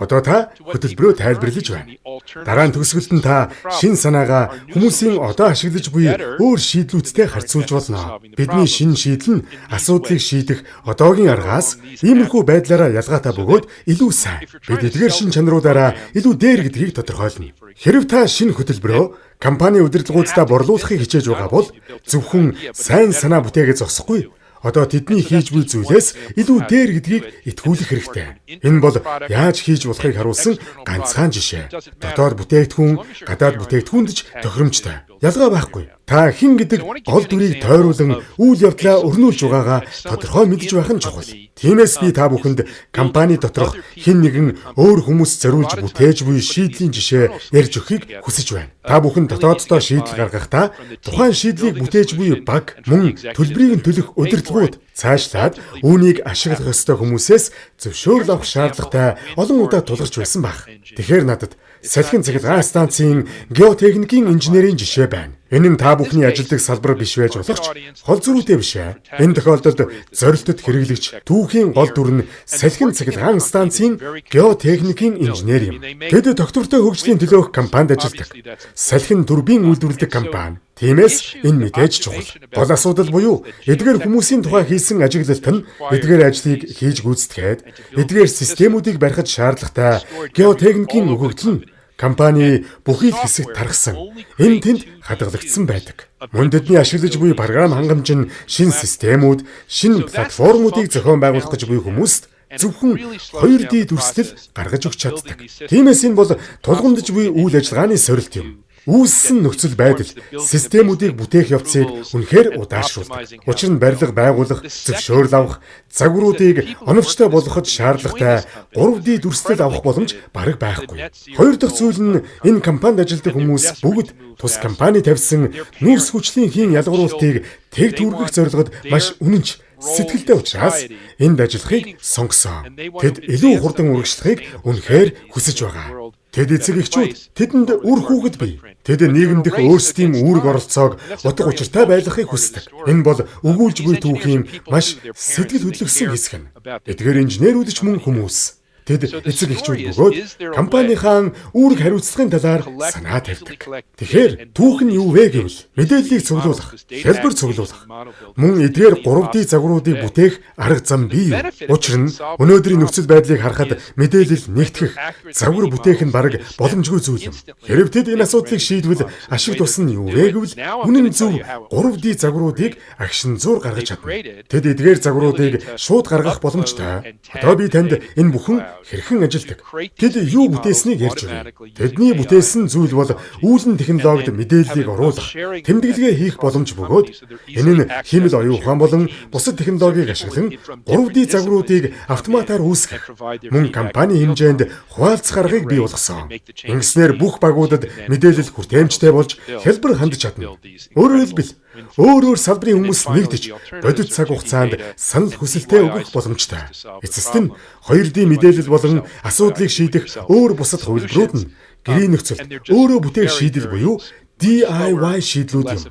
S2: Одоо та хөтөлбөрөө тайлбарлаж байна. Дараа нь төгсгөлд нь та шин санаагаа хүмүүсийн одоо ашиглаж буй өөр шийдлүүдтэй харьцуулж болно. Бидний шин шийдэл нь асуудлыг шийдэх одоогийн аргаас иймэрхүү байдлаараа ялгаатай бөгөөд илүү сайн. Бид эдгээр шин чанаруудаараа илүү дээр гэдгийг тодорхойлно. Хэрв та шинэ хөтөлбөрөө компани удирдлагуудаа борлуулахыг хичээж байгаа бол зөвхөн сайн санаа бүтээгээ зогсохгүй. Одоо тэдний хийж буй зүйлээс илүү дээр гэдгийг итгүүлэх хэрэгтэй. Энэ бол яаж хийж болохыг харуулсан ганцхан жишээ. Дотоод бүтээгдэхүүн, гадаад бүтээгдэхүүнд ч тохиромжтой. Ялгаа байхгүй. Та хэн гэдэг гол дүрийг тойруулан үйл явдлаа өрнүүлж байгаагаа тодорхой мэдж байх нь чухал. Тиймээс би та бүхэнд компани доторх хэн нэгэн өөр хүмүүс зориулж бүтээж буй шийдлийн жишээ ярьж өгөхийг хүсэж байна. Та бүхэн дотооддоо шийдэл гаргахдаа тухайн шийдлийг бүтээж буй баг мөн төлбөрийг нь төлөх удирдлагууд цаашлаад үүнийг ашиглах ёстой хүмүүсээс зөвшөөрөл авах шаардлагатай олон удаа тулгарч байсан баг. Тэгэхээр надад салхин цахилгаан станцын геотехникийн инженерийн жишээ байна. Энэ нь та бүхний ажилдаг салбар биш байж болох ч хол зөрүүтэй биш ээ. Энэ тохиолдолд зорилтод хэрэглэгч түүхийн гол дүр нь салхин цахилгаан станцын геотехникийн инженер юм. Тэд доктортой хөгжлийн төлөөх компанид ажилладаг. Салхин турбин үйлдвэрлэдэг компани. Тиймээс энэ мэдээж чухал. Гол асуудал буюу эдгээр хүмүүсийн тухай хийсэн ажиглалт нь эдгээр ажлыг хийж гүйцэтгээд эдгээр системүүдийг барихад шаардлагатай геотехникийн өгөгдөл нь компани бүхий л хэсэгт тархсан. Энэ тэнд хадгалагдсан байдаг. Мөн тэдний ашиглаж буй програм хангамж нь шинэ системүүд, шинэ платформуудыг зохион байгуулах гэж буй хүмүүст зөвхөн 2D дүрслэл гаргаж өгч чаддаг. Тиймээс энэ бол тулгамдж буй үйл ажиллагааны сорилт юм. Үүссэн нөхцөл байдал системүүдийг бүтээх явцыг үнэхээр удаашруулдаг. Учир нь барилга байгуулах, зөвшөөрөл авах, загваруудыг оновчтой болгоход шаардлагатай 3D дүрслэл авах боломж бараг байхгүй. Хоёр дахь зүйл нь энэ компанид ажилладаг хүмүүс бүгд тус компани тавьсан нүүрс хүчлийн хийн ялгаруултыг тэг түргэх зорилгод маш үнэнч сэтгэлтэй учраас энд ажиллахыг сонгосон. Тэд илүү хурдан үргэлжлэхийг үнэхээр хүсэж байгаа. Тэд эцэг эхчүүд тэдэнд үр хүүхэд бий. Тэд нийгэмдэх өөрсдийн үүрэг оролцоог утга учиртай байлгахыг хүсдэг. Энэ бол өгүүлж буй түүхийн маш сэтгэл хөдлөсөн хэсэг нь. Эдгээр инженерүүд ч мөн хүмүүс. Тэд эцэг эхчүүд бөгөөд компанийнхаа үүрэг хариуцлагын талаар санаа тавьдаг. Тэгэхээр түүх нь юу вэ гэвэл мэдээллийг цуглуулах, хэлбэр цуглуулах, мөн эдгээр 3D загваруудыг бүтээх арга зам бий юу? Учир нь өнөөдрийн нөхцөл байдлыг харахад мэдээлэл нэгтгэх, загвар бүтээх нь бараг боломжгүй зүйл юм. Хэрв тэд энэ асуудлыг шийдвэл ашиг тус нь юу вэ гэвэл үнэн зөв 3D загваруудыг агшин зуур гаргаж чадна. Тэд эдгээр загваруудыг шууд гаргах боломжтой. Одоо би танд энэ бүхэн хэрхэн ажилдаг? Тэд юу бүтээснийг ярьж байна. Тэдний бүтээсэн зүйл бол үүлэн технологид мэдээллийг оруулах, тэмдэглэгээ хийх боломж бөгөөд энэ нь химэл оюун ухаан болон бусад технологиг ашиглан 3D загваруудыг автоматар үүсгэх, мөн компани хэмжээнд хуваалцах аргыг бий болгосон. Ингэснээр бүх багуудад мэдээлэл хүртээмжтэй болж хэлбэр хандж чадна. Өөрөөр хэлбэл өөр салбарын хүмүүс нэгдэж бодит цаг хугацаанд санал хүсэлтээ өгөх боломжтой. Эцэст нь 2D мэдээлэл болон асуудлыг шийдэх өөр бусад хувилбарууд нь гэрийн нөхцөлд өөрөө бүтээх шийдэл буюу DIY шийдлүүд юм.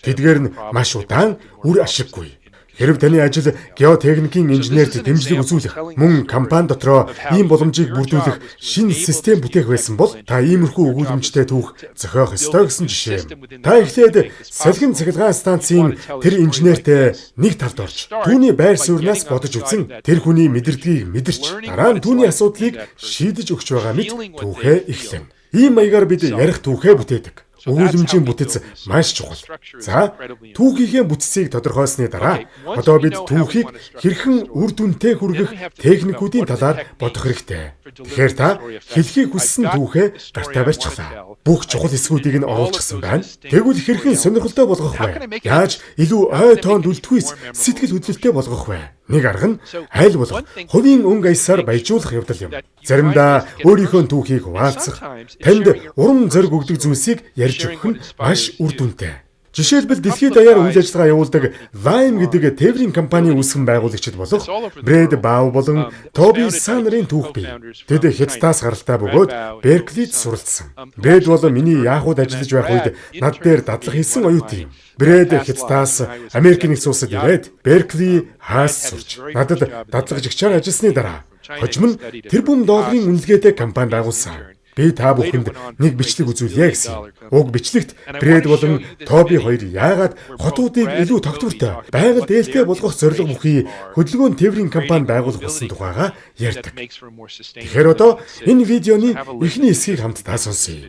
S2: Тэдгээр нь маш удаан, үр ашиггүй. Хэрв таны ажил геотехникийн инженерт дэмжлэг үзүүлэх, мөн компани дотроо ийм боломжийг бүрдүүлэх шинэ систем бүтээх байсан бол та иймэрхүү өгүүлэмжтэй түүх зохиох ёстой гэсэн жишээ юм. Та эхлээд салхин цахилгаан станцын тэр инженертэй нэг талд орж, түүний байр сууриас бодож үзэн, тэр хүний мэдэрдгийг мэдэрч, дараа нь түүний асуудлыг шийдэж өгч байгаа мэт түүхээ эхлэнэ. Ийм маягаар бид ярих түүхээ бүтээдэг. Өгүүлэмжийн бүтэц маш чухал. За, түүхийнхээ бүтцийг тодорхойлсны дараа одоо бид түүхийг хэрхэн үр дүнтэй хүргэх техникүүдийн талаар бодох хэрэгтэй. Тэгэхээр та хэлхийг хүссэн түүхээ гартаа барьчихлаа. Бүх чухал хэсгүүдийг нь оруулчихсан байна. Тэгвэл хэрхэн сонирхолтой болгох вэ? Яаж илүү ой тоонд үлдэхүйс сэтгэл хөдлөлттэй болгох вэ? Нэг арга нь айл болох хувийн өнгө аясаар баяжуулах явдал юм. Заримдаа өөрийнхөө түүхийг хуваалцах, танд урам зориг өгдөг зүйлсийг ярьж өгөх нь маш үр дүнтэй. Жишээлбэл дэлхийд даяар үйл ажиллагаа явуулдаг Vine гэдэг тээврийн компани үүсгэн байгуулагчид болох Брэд Бау болон Тоби Санерийн түүх бий. Тэд Хятадаас гаралтай бөгөөд Берклид суралцсан. Брэд бол миний Яахууд ажиллаж байх үед над дээр дадлаг хийсэн оюутан юм. Брэд Хятадаас Америк нэгдсэн улсад ирээд Беркли хаас сурч надад дадлагжигчаар ажилласны дараа хожим нь тэрбум долларын үнэлгээтэй компани байгуулсан. Би та бүхэнд нэг бичлэг үзүүлье гэсэн. Уг бичлэгт Брэд болон Тоби хоёр яагаад хотуудыг илүү тогтвортой, байгальд ээлтэй болгох зорилго бүхий хөдөлгөөн тээврийн компани байгуулах болсон тухайга ярьдаг. Тэгэхээр одоо энэ видеоны эхний хэсгийг хамтдаа сонсъё.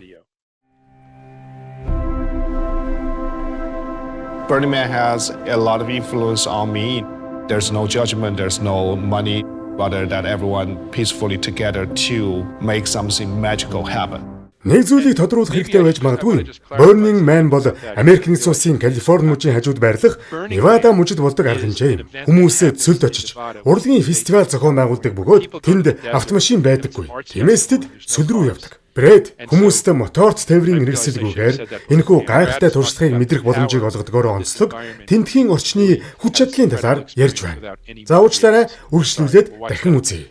S10: Burning Man has a lot of influence on me. There's no judgment, there's no money. Rather that everyone peacefully together to make something magical happen.
S2: Нэг зүйлийг тодруулах хэрэгтэй байж магадгүй. Burning Man бол Америк нэгдсэн улсын Калифорни мужийн хажууд байрлах Невада мужид болдог арга хэмжээ юм. Хүмүүсээ цөлд очиж, урлагийн фестивал зохион байгуулдаг бөгөөд тэнд автомашин байдаггүй. Тиймээс тэд цөл рүү явдаг. Брэд хүмүүстэй моторт тээврийн хэрэгсэлгүйгээр энэхүү гайхалтай туршлагыг мэдрэх боломжийг олгодгоор онцлог тентхийн орчны хүч чадлын талаар ярьж байна. За уучлаарай, үргэлжлүүлээд дахин үзье.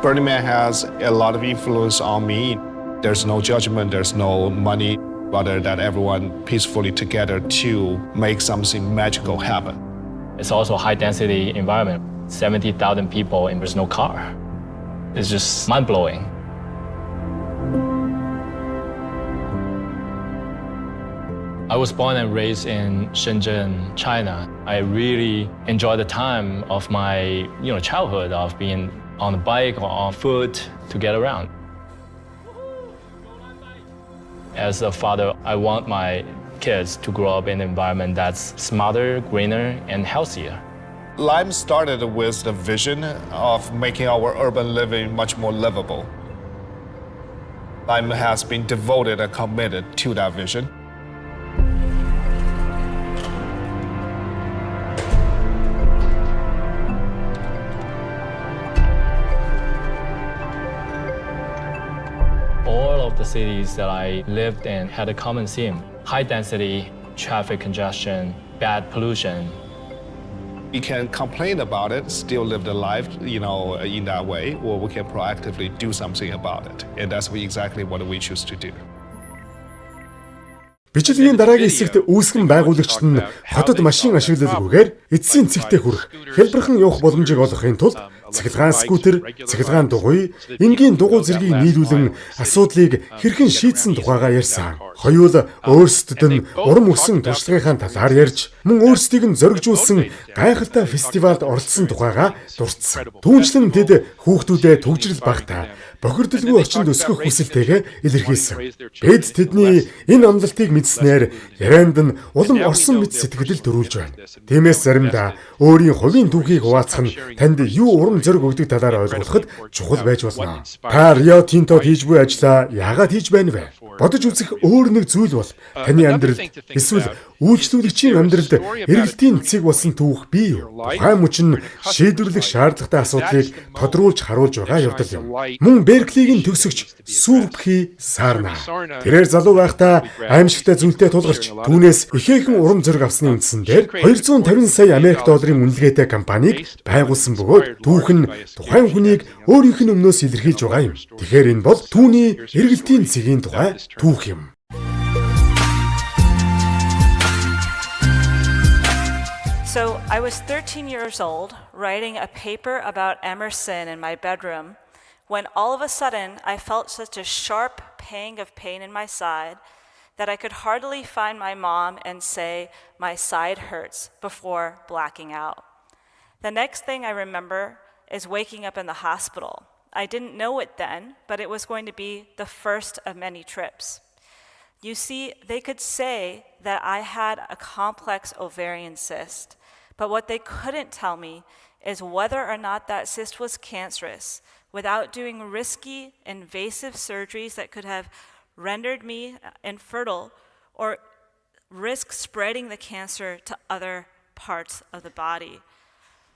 S10: Burning Man has a lot of influence on me. There's no judgment, there's no money. Rather that everyone peacefully together to make something magical happen.
S9: It's also a high-density environment. 70,000 people and there's no car. It's just mind-blowing. I was born and raised in Shenzhen, China. I really enjoyed the time of my childhood of being on the bike or on foot to get around. As a father, I want my kids to grow up in an environment that's smarter, greener, and healthier.
S10: Lime started with the vision of making our urban living much more livable. Lime has been devoted and committed to that vision.
S9: All of the cities that I lived in had a common theme: high density, traffic congestion, bad pollution.
S10: We can complain about it, still live the life, in that way, or we can proactively do something about it. And that's exactly what we choose to do.
S2: Бичлэгийн дараагийн хэсэгт үүсгэн байгуулагчид нь хотод машин ашиглалгүйгээр эцсийн цэгтээ хүрэх, хэлбэрхэн явах боломжийг олгохын тулд цахилгаан скутер, цахилгаан дугуй, энгийн дугуй зэргийг нийлүүлэн асуудлыг хэрхэн шийдсэн тухайгаа ярьсан. Хоёул өөрсдөд нь урам өгсөн туршлагынхаа талаар ярьж, мөн өөрсдийг нь зоригжуулсан гайхалтай фестивальд оролцсон тухайгаа дурдсан. Түүнчлэн тэд хүүхдүүдэд төгжрөл багтаа бохирдолгүй орчинд өсгөх хүсэлтэйгээ илэрхийлсэн. Бид тэдний энэ амлалтыг мэдснээр ярианд нь улам орсон мэт сэтгэл төрүүлж байна. Тиймээс заримдаа өөрийн хувийн түүхийг хуваалцах нь танд юу урам зориг өгдөг талаар ойлгоход чухал байж болно. Та Рио Тинтод хийж буй ажлаа яагаад хийж байна вэ? Бодож үзэх өөр нэг зүйл бол таны амьдралд эсвэл үйлчлүүлэгчийн амьдралд эргэлтийн цэг болсон түүх бий юу? Тухайн мөчн шийдвэрлэх шаардлагатай асуудлыг тодруулж харуулж байгаа явдал юм. Мөн Берклигийн төгсөгч Сүрбхи Сарна тэрээр залуу байхдаа аимшигтай зүйлтэй тулгарч түүнээс ихээхэн урам зориг авсны үндсэн дээр 250 сая Америк долларын үнэлгээтэй компанийг байгуулсан бөгөөд түүх нь тухайн хүнийг өөрийнх нь өмнөөс илэрхийлж байгаа юм. Тэгэхээр энэ бол түүний эргэлтийн цэгийн тухай түүх юм.
S11: So I was 13 years old, writing a paper about Emerson in my bedroom, when all of a sudden I felt such a sharp pang of pain in my side that I could hardly find my mom and say, "My side hurts," before blacking out. The next thing I remember is waking up in the hospital. I didn't know it then, but it was going to be the first of many trips. You see, they could say that I had a complex ovarian cyst, but what they couldn't tell me is whether or not that cyst was cancerous without doing risky, invasive surgeries that could have rendered me infertile or risk spreading the cancer to other parts of the body.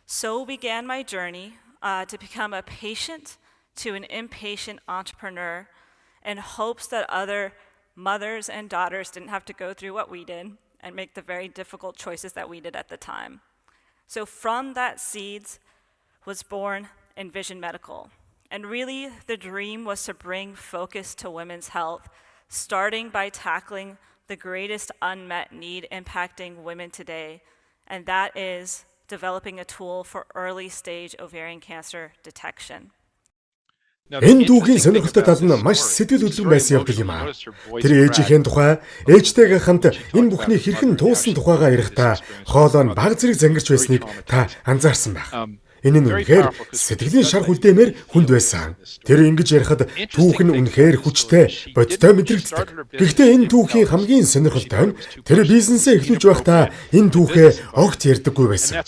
S11: So began my journey to become a patient to an impatient entrepreneur in hopes that other mothers and daughters didn't have to go through what we did and make the very difficult choices that we did at the time. So from that seeds was born Envision Medical. And really, the dream was to bring focus to women's health, starting by tackling the greatest unmet need impacting women today, and that is developing a tool for early-stage ovarian cancer detection.
S2: Энэ дүүгийн сонирхолтой тал нь маш сэтгэл хөдлөн байсан явдал юм аа. Тэр ээжийнхээ тухай, ээжтэйгээ хамт энэ бүхний хэрхэн туулсан тухайгаа ярихдаа хоолой нь баг зэрэг зангирч байсныг та анзаарсан байх. Энэ нь үнэхээр сэтгэлийн шар хүлдээмээр хүнд байсан. Тэр ингэж ярихад түүх нь үнэхээр хүчтэй, бодтой мэдрэгддэг. Гэхдээ энэ түүхийн хамгийн сонирхолтой нь тэр бизнесээ эхлүүлж байхдаа энэ түүхээ огт ярьдаггүй байсан.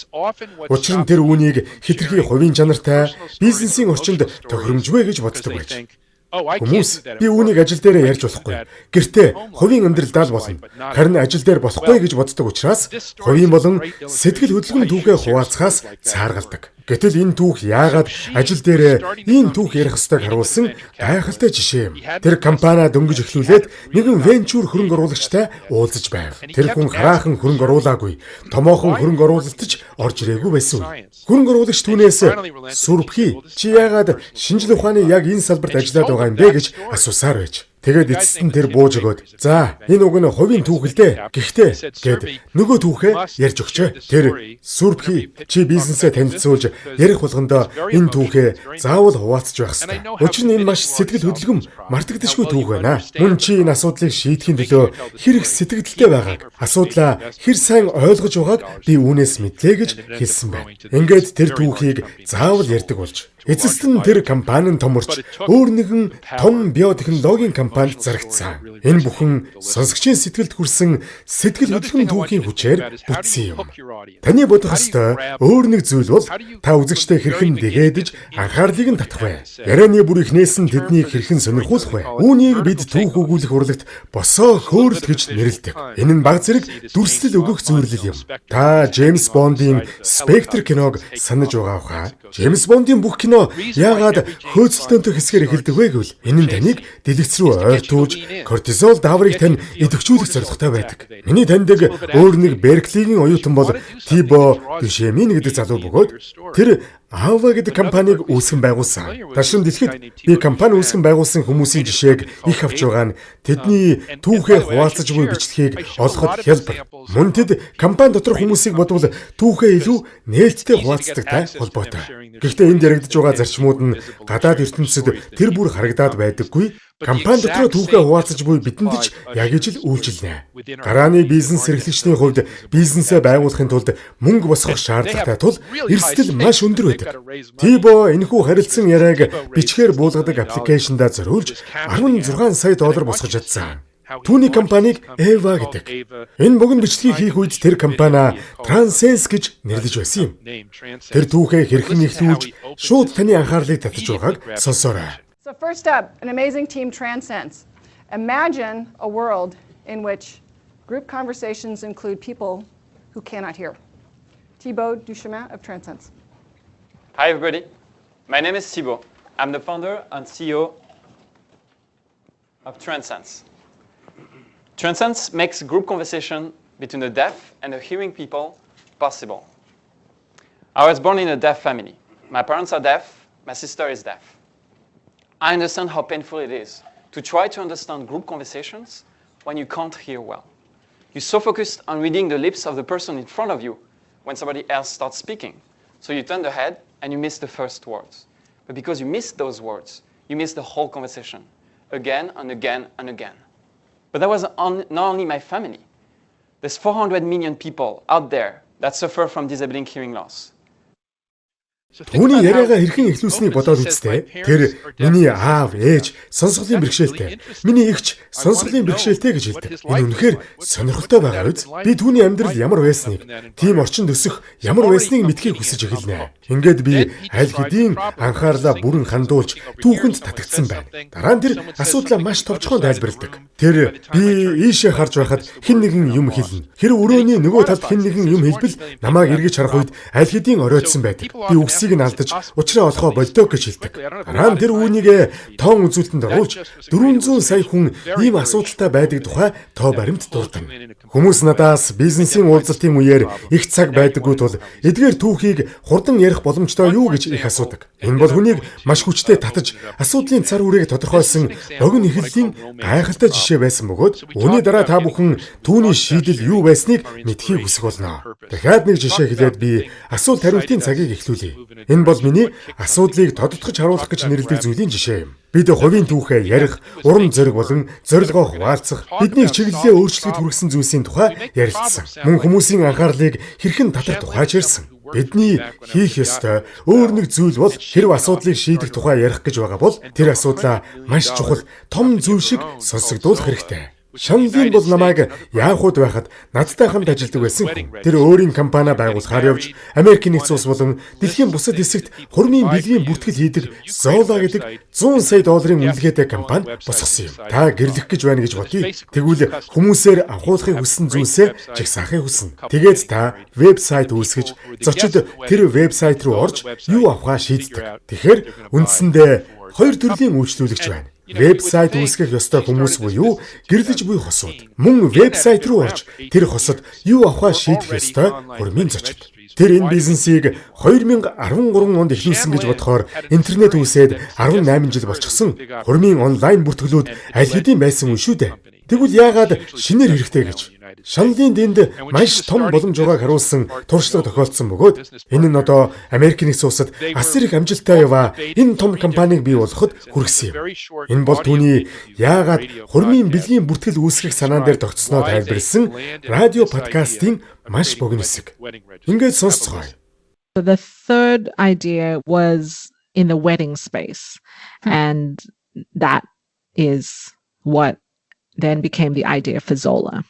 S2: Учир нь тэр үүнийг хэтэрхий хувийн чанартай, бизнесийн орчинд тохиромжгүй гэж боддог байж. Хүмүүс би үүнийг ажил дээр ярьж болохгүй. Гэртээ хувийн амьдралдаа л болно. Харин ажил дээр болохгүй гэж боддог учраас хувийн болон сэтгэл хөдлөмж түүхээ хуваалцахаас цааргалдаг. Гэтэл энэ түүх яагаад ажил дээр ийм түүх ярих ёстойг харуулсан гайхалтай жишээ юм. Тэр компаниа дөнгөж эхлүүлээд нэгэн венчур хөрөнгө оруулагчтай уулзаж байв. Тэр хүн хараахан хөрөнгө оруулаагүй, томоохон хөрөнгө оруулалтч орж ирээгүй байсан. Хөрөнгө оруулагч түүнээс "Сүрбхи, чи яагаад шинжлэх ухааны яг энэ салбарт ажиллаад байгаа юм бэ?" гэж асуусаар байж. Тэгээд эцэст нь тэр бууж өгөөд "За, энэ уг нь хувийн түүх л дээ. Гэхдээ" гэд нөгөө түүхээ ярьж өгчээ. Тэр "Сүрбхи, чи бизнесээ танилцуулж ярих болгондоо энэ түүхээ заавал хуваалцж байх ёстой. Учир нь энэ маш сэтгэл хөдлөм, мартагдашгүй түүх байна. Мөн чи энэ асуудлыг шийдэхин төлөө хэр их сэтгэлдэлтэй байгааг, асуудлаа хэр сайн ойлгож байгааг би үүнээс мэдлээ" гэж хэлсэн байна. Ингээд тэр түүхийг заавал ярьдаг болж. Эцэст нь тэр компани нь томорч өөр нэгэн том биотехнологийн компанид зарагдсан. Энэ бүхэн сонсогчийн сэтгэлд хүрсэн сэтгэл хөдлөмж түүхийн хүчээр бүтсэн юм. Таны бодох ёстой өөр нэг зүйл бол та үзэгчтэй хэрхэн дэгэдэж анхаарлыг нь татах вэ? Ярианы бүр ихнээс нь тэднийг хэрхэн сонирхуулах вэ? Үүнийг бид түүх өгүүлэх урлагт босоо хөөрөлт гэж нэрлэдэг. Энэ нь баг зэрэг дүрслэл өгөх зөвлөл юм. Та Джеймс Бондын Spectre киног санаж байгаа хаа? Джеймс Бондын бүх кино яагаад хөөцөлтөнтэй хэсгээр эхэлдэг вэ гэвэл энэ нь таныг дэлгэц рүү ойртуулж кортизол даврыг тань идэвхжүүлэх зорилготой байдаг. Миний таньдаг өөр нэг Берклигийн оюутан бол Тибо Дюшеми гэдэг залуу бөгөөд тэр Ava гэдэг компанийг үүсгэн байгуулсан. Даршин дэлхийд би компани үүсгэн байгуулсан хүмүүсийн жишээг их авч байгаа нь тэдний түүхээ хуваалцаж буй бичлэгийг олоход хялбар. Мөн тэд компани доторх хүмүүсийг бодвол түүхээ илүү нээлттэй хуваалцдагтай холбоотой. Гэхдээ энд яригдж байгаа зарчмууд нь гадаад ертөнцид тэр бүр харагдаад байдаггүй. Компани дотор түүхээ хуваалцаж буй бидэнд ч яг ижил үйлчилнэ. Гарааны бизнес эрхлэгчдийн хувьд бизнесээ байгуулахын тулд мөнгө босгох шаардлагатай тул эрсдэл маш өндөр байдаг. Тибо энэхүү харилцан яриаг бичгээр буулгадаг аппликейшндаа зориулж $16 сая босгож чадсан. Түүний компанийг Eva гэдэг. Энэ богино бичлэгийг хийх үед тэр компаниа Transsense гэж нэрлэж байсан юм. Тэр түүхээ хэрхэн эхлүүлж шууд таны анхаарлыг татаж байгааг сонсоорой.
S12: So first up, an amazing team Transsense. Imagine a world in which group conversations include people who cannot hear. Thibaut Duchemin of Transsense.
S13: Hi everybody, my name is Thibaut. I'm the founder and CEO of Transsense. Transsense makes group conversation between the deaf and the hearing people possible. I was born in a deaf family. My parents are deaf, my sister is deaf. I understand how painful it is to try to understand group conversations when you can't hear well. You're so focused on reading the lips of the person in front of you when somebody else starts speaking. So you turn the head and you miss the first words. But because you miss those words, you miss the whole conversation, again and again and again. But that was not only my family. There's 400 million people out there that suffer from disabling hearing loss.
S2: Түүний яриагаа хэрхэн эхлүүлснийг бодоод үзтээ. Тэр миний аав, ээж сонсголын бэрхшээлтэй. Миний эгч сонсголын бэрхшээлтэй гэж хэлдэг. Энэ үнэхээр сонирхолтой байгаа биз? Би түүний амьдрал ямар байсныг, тийм орчинд өсөх ямар байсныг мэдхийг хүсэж эхэлнэ. Ингээд би аль хэдийн анхаарлаа бүрэн хандуулж түүхэнд татагдсан байна. Дараа нь тэр асуудлаа маш товчхон тайлбарладаг. Тэр би ийшээ харж байхад хэн нэгэн юм хэлнэ. Хэрэг өрөөний нөгөө талд хэн нэгэн юм хэлбэл намайг эргэж харах үед аль хэдийн оройтсон байдаг. Би үгсийг нь алдаж учраа олохоо болдог гэж хэлдэг. Дараа нь тэр үүнийг тоон үзүүлэлтэнд оруулж 400 сая хүн ийм асуудалтай байдаг тухай тоо баримт дурдна. Хүмүүс надаас бизнесийн уулзалтын үеэр их цаг байдаггүй тул эдгээр түүхийг хурдан ярих боломжтой юу гэж их асуудаг. Энэ бол хүнийг маш хүчтэй татаж асуудлын цар хүрээг тодорхойлсон богино эхлэлийн гайхалтай жишээ байсан бөгөөд үүний дараа та бүхэн түүний шийдэл юу байсныг мэдхийг хүсэх болно. Дахиад нэг жишээ хэлээд би асуулт хариултын цагийг эхлүүлье. Энэ бол миний асуудлыг тодотгож харуулах гэж нэрлэдэг зүйлийн жишээ юм. Бид хувийн түүхээ ярих, урам зориг болон зорилгоо хуваалцах, бидний чиглэлээ өөрчлөхөд хүргэсэн зүйлсийн тухай ярилцсан. Мөн хүмүүсийн анхаарлыг хэрхэн татах тухайч ярьсан. Бидний хийх ёстой өөр нэг зүйл бол хэрв асуудлыг шийдэх тухай ярих гэж байгаа бол тэр асуудлаа маш чухал том зүйл шиг сонсогдуулах хэрэгтэй. Шанлын бол намайг яахуд байхад надтай хамт ажилладаг байсан хүн. Тэр өөрийн компани байгуулахаар явж Америкийн нэгдсэн улс болон дэлхийн бусад хэсэгт хурмын бэлгийн бүртгэл хийдэг Zola гэдэг $100 сая үнэлгээтэй компани босгосон юм. Та гэрлэх гэж байна гэж бодъё. Тэгвэл хүмүүсээр авахуулахыг хүссэн зүйлсээ жигсаахыг хүснэ. Тэгээд та вебсайт үүсгэж зочид тэр вебсайт руу орж юу авахаа шийддэг. Тэгэхээр үндсэндээ хоёр төрлийн үйлчлүүлэгч байна. Вебсайт үүсгэх ёстой хүмүүс буюу гэрлэж буй хосууд. Мөн вебсайт руу орж тэр хосод юу авахаа шийдэх ёстой хурмын зочид. Тэр энэ бизнесийг 2013 онд эхлүүлсэн гэж бодохоор интернет үүсээд 18 жил болчихсон. Хурмын онлайн бүртгэлүүд аль хэдийн байсан үе шүү дээ. Тэгвэл яагаад шинээр хэрэгтэй гэж? Шанлын дэнд маш том боломж байгааг харуулсан туршлага тохиолдсон бөгөөд энэ нь одоо Америкийн нэгдсэн улсад асар их амжилттай яваа энэ том компанийг бий болгоход хүргэсэн юм. Энэ бол түүний яагаад хурмын бэлгийн бүртгэл үүсгэх санаан дээр тогтсноо тайлбарлсан радио подкастын маш богино хэсэг. Ингээд сонсцгоё.
S14: The third idea was in the wedding space. And that is what then became the idea for Zola.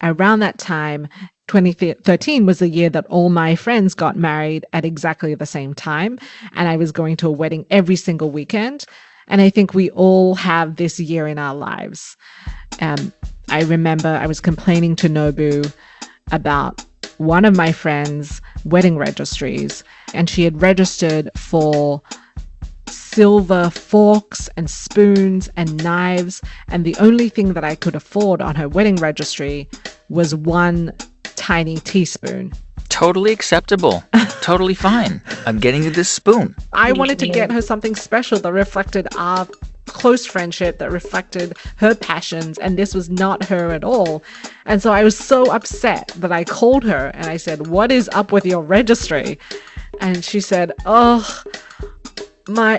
S14: Around that time, 2013 was the year that all my friends got married at exactly the same time. And I was going to a wedding every single weekend. And I think we all have this year in our lives. I remember I was complaining to Nobu about one of my friends' wedding registries, and she had registered for silver forks and spoons and knives, and the only thing that I could afford on her wedding registry was one tiny teaspoon.
S15: Totally acceptable. Totally fine. I'm getting you this spoon.
S14: I wanted to get her something special that reflected our close friendship, that reflected her passions, and this was not her at all. And so I was so upset that I called her and I said, "What is up with your registry?" And she said,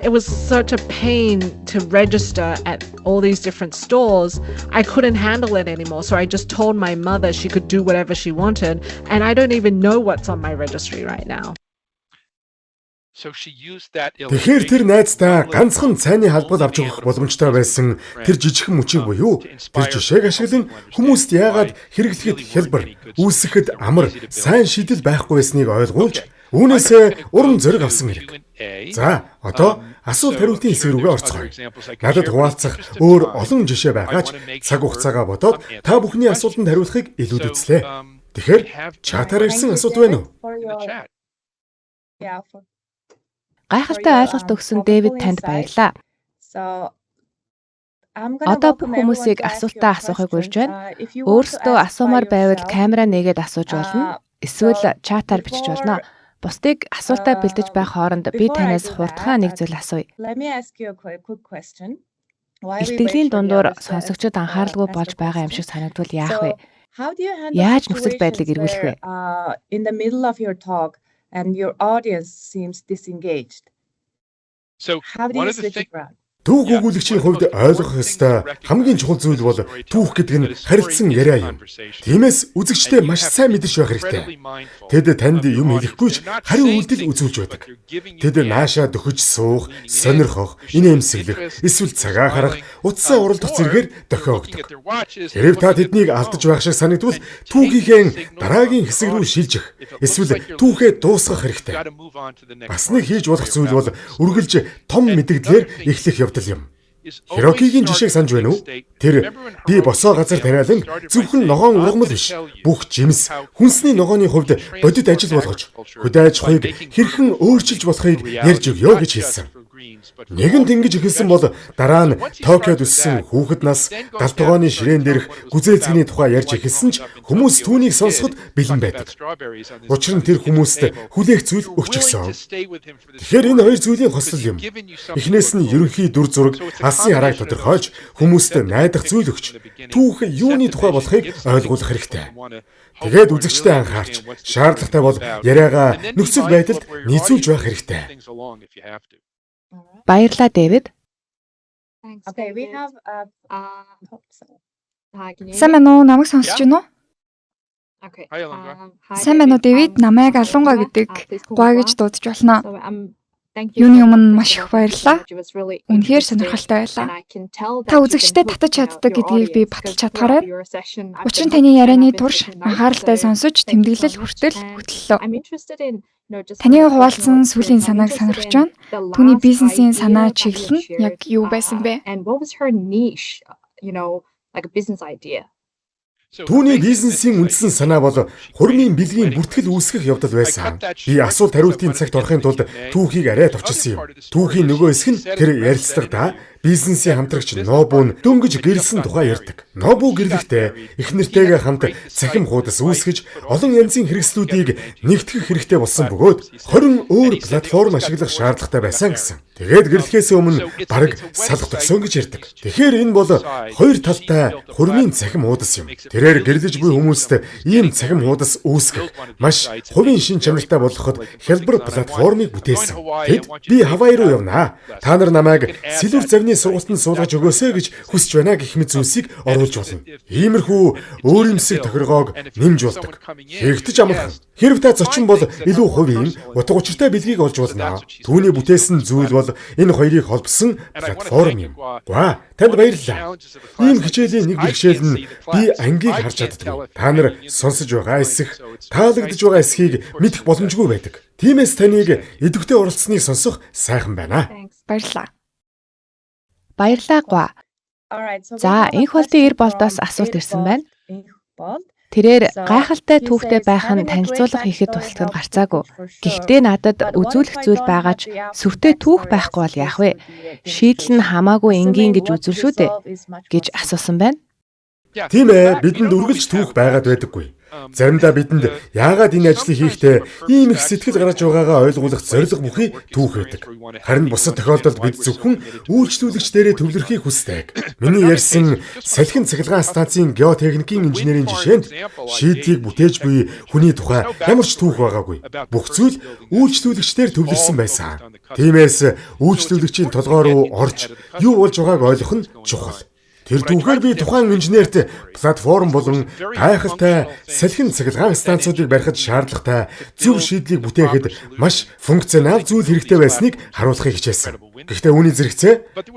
S14: it was such a pain to register at all these different stores. I couldn't handle it anymore. So I just told my mother she could do whatever she wanted. And I don't even know what's on my registry right now.
S2: Тэгэхээр тэр найздаа ганцхан цайны халбал авч өгөх боломжтой байсан тэр жижигхэн мөчийг буюу тэр жишээг ашиглан хүмүүст яагаад хэрэглэхэд хялбар, үүсгэхэд амар, сайн шийдэл байхгүй байсныг ойлгуулж үүнээсээ урам зориг авсан хэрэг. За, одоо асуулт хариултын хэсэг рүүгээ орцгоё. Надад хуваалцах өөр олон жишээ байгаач цаг хугацаагаа бодоод та бүхний асуултанд хариулахыг илүүд үзлээ. Тэгэхээр чатаар ирсэн асуулт байна уу?
S1: Гайхалтай ойлголт өгсөн Дэвид танд баярлалаа. Одоо бүх хүмүүсийг асуултаа асуухыг урьж байна. Өөрсдөө асуумаар байвал камера нээгээд асууж болно. Эсвэл чатаар бичиж болно. Бусдыг асуултаа бэлдэж байх хооронд би танаас хурдхан нэг зүйл асууя. Илтгэлийн дундуур сонсогчид анхааралгүй болж байгаа юм шиг санагдвал яах вэ? Яаж нөхцөл байдлыг эргүүлэх вэ?
S16: In the middle of your talk and your audience seems disengaged. How do you switch it around?
S2: Түүх өгүүлэгчийн хувьд ойлгох ёстой хамгийн чухал зүйл бол түүх гэдэг нь харилцсан яриа юм. Тиймээс үзэгчдээ маш сайн мэдэрч байх хэрэгтэй. Тэд танд юм хэлэхгүй ч хариу үйлдэл үзүүлж байдаг. Тэд наашаа дөхөж суух, сонирхох, инээмсэглэх, эсвэл цагаа харах, утсаа уралдах зэргээр дохио өгдөг. Хэрэг та тэднийг алдаж байх шиг санагдвал түүхийнхээ дараагийн хэсэг рүү шилжих, эсвэл түүхээ дуусгах хэрэгтэй. Бас нэг хийж болох зүйл бол үргэлж том мэдээлэлээр эхлэх явдал юм. Хирокигийн жишээг санаж байна уу? Тэр би босоо газар тариалан зөвхөн ногоон ургамал биш. Бүх жимс, хүнсний ногооны хувьд бодит ажил болгож, хөдөө аж ахуйг хэрхэн өөрчилж болохыг ярьж өгөө гэж хэлсэн. Нэгэн тэнгиж эхэлсэн бол дараа нь Токиод өссөн хүүхэд нас галтгооны ширээн дээрх гүзээцгний тухай ярьж эхэлсэн ч хүмүүс түүнийг сонсоход бэлэн байдаг. Учир нь тэр хүмүүст хүлээх зүйл өгч гисэн. Тэгэхээр энэ хоёр зүйлийн хослол юм. Эхнээс нь ерөнхий дүр зураг, алсын харааг тодорхойлж, хүмүүст найдах зүйл өгч, түүх юуны тухай болохыг ойлгуулах хэрэгтэй. Тэгээд үзэгчдээ анхаарч, шаардлагатай бол яриагаа нөхцөл байдалд нийцүүлж байх хэрэгтэй.
S1: Баярлалаа, Дэвид.
S16: Okay, we have
S17: Сайн байна уу? Намайг сонсож байна уу?
S16: Okay.
S17: Сайн байна уу, Дэвид? Намайг Алунга гэдэг гуай гэж дуудаж болно. Юуны өмнө маш их баярлалаа. Үнэхээр сонирхолтой байлаа. Та үзэгчдэд татаж чаддаг гэдгийг би баталж чадхаарай. Учир нь таны ярианы турш анхааралтай сонсож, тэмдэглэл хүртэл хөтлөлөө. Таны хуваалцсан сүүлийн санааг сонирхож байна. Түүний бизнесийн санаа чиглэл нь яг юу байсан бэ?
S2: Түүний бизнесийн үндсэн санаа бол хурмын бэлгийн бүртгэл үүсгэх явдал байсан. Би асуулт хариултын цагт орохын тулд түүхийг арай товчилсан юм. Түүхийн нөгөө хэсэг нь тэр ярилцлагада бизнесийн хамтрагч Нобу дөнгөж гэрэлсэн тухай ярьдаг. Нобу гэрлэхдээ их нэртэйгээ хамт цахим хуудас үүсгэж олон янзын хэрэгслүүдийг нэгтгэх хэрэгтэй болсон бөгөөд 20 өөр платформ ашиглах шаардлагатай байсан гэсэн. Тэгээд гэрлэхээс өмнө бараг салах төгсөн гэж ярьдаг. Тэгэхээр энэ бол хоёр талтай хурмын цахим хуудас юм. Тэрээр гэрлэж буй хүмүүст ийм цахим хуудас үүсгэх маш хувийн шин чанартай болгоход хялбар платформыг бүтээсэн. Тэд би Хавай руу явнаа. Та нар намайг сэлүр завны Түүний сургалтанд суулгаж өгөөсэй гэж хүсэж байна гэх мэт зүйлсийг оруулж болно. Иймэрхүү өөр юмсыг тохиргоог нэмж болдог. Хэрэгтэж амархан. Хэрв та зочин бол илүү хувийн утга учиртай бэлгийг олж болно. Түүний бүтээсэн зүйл бол энэ хоёрыг холбосон платформ юм. Гуа, танд баярлалаа. Ийм хичээлийн нэг бэрхшээл нь би ангийг харж чаддаг. Та нар сонсож байгаа эсэх, таалагдж байгаа эсхийг мэдэх боломжгүй байдаг. Тиймээс таныг идэвхтэй оролцсныг сонсох сайхан байна.
S17: Баярлалаа.
S1: Баярлалаа Гуа. За, энх болтын эр болдоос асуулт ирсэн байна. Тэрээр гайхалтай түүхтэй байх нь танилцуулга хийхэд тусалдаг нь гарцаагүй. Гэхдээ надад үзүүлэх зүйл байгаа ч сүртэй түүх байхгүй бол яах вэ? Шийдэл нь хамаагүй энгийн гэж үзвэл шүү дээ гэж асуусан байна.
S2: Тийм ээ, бидэнд үргэлж түүх байгаад байдаггүй. Заримдаа бидэнд яагаад энэ ажлыг хийхдээ ийм их сэтгэл гаргаж байгаагаа ойлгуулах зорилго бүхий түүх байдаг. Харин бусад тохиолдолд бид зөвхөн үйлчлүүлэгчдэрээ төвлөрөхийг хүсдэг. Миний ярьсан салхин цахилгаан станцын геотехникийн инженерийн жишээнд шийдлийг бүтээж буй хүний тухай ямар ч түүх байгаагүй. Бүх зүйл үйлчлүүлэгчдэр төвлөрсөн байсан. Тиймээс үйлчлүүлэгчийн толгой руу орж юу болж байгааг ойлгох нь чухал. Тэр түүхээр би тухайн инженерт платформ болон гайхалтай салхин цахилгаан станцуудыг барихад шаардлагатай зөв шийдлийг бүтээхэд маш функционал зүйл хэрэгтэй байсныг харуулахыг хичээсэн. Гэхдээ үүний зэрэгцээ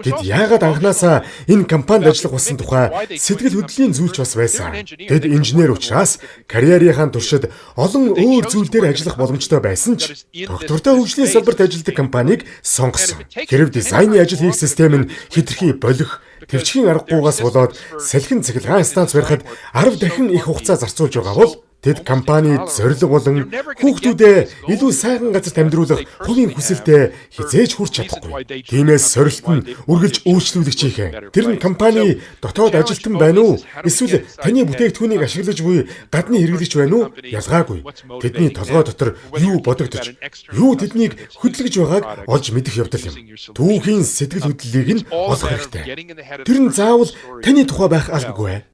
S2: тэд яагаад анханасаа энэ компанид ажиллах болсон тухай сэтгэл хөдлөлийн зүйлч бас байсан. Тэд инженер учраас карьерийнхаа туршид олон өөр зүйл дээр ажиллах боломжтой байсан ч доктортой хөгжлийн салбарт ажилладаг компанийг сонгосон. Хэрэв дизайны ажил хийх систем нь хэтэрхий болох төвчгийн аргагүйгаас болоод салхин цахилгаан станц барихад 10 дахин их хугацаа зарцуулж байгаа бол тэд компани зорилго болон хүүхдүүдэд илүү сайхан газарт амьдруулах хувийн хүсэлтэд хизээж хүрч чадахгүй. Тиймээс сорилт нь үргэлж үйлчлүүлэгчийнхэн. Тэр нь компани дотоод ажилтан байна уу? Эсвэл таны бүтээгдэхүүнийг ашиглаж буй гадны хэрэглэгч байна уу? Ялгаагүй. Тэдний толгой дотор юу бодогдож, юу тэднийг хөдөлгөж байгааг олж мэдэх явдал юм. Түүхийн сэтгэл хөдлөлийг нь олох хэрэгтэй. Тэр нь заавал таны тухай байх албагүй.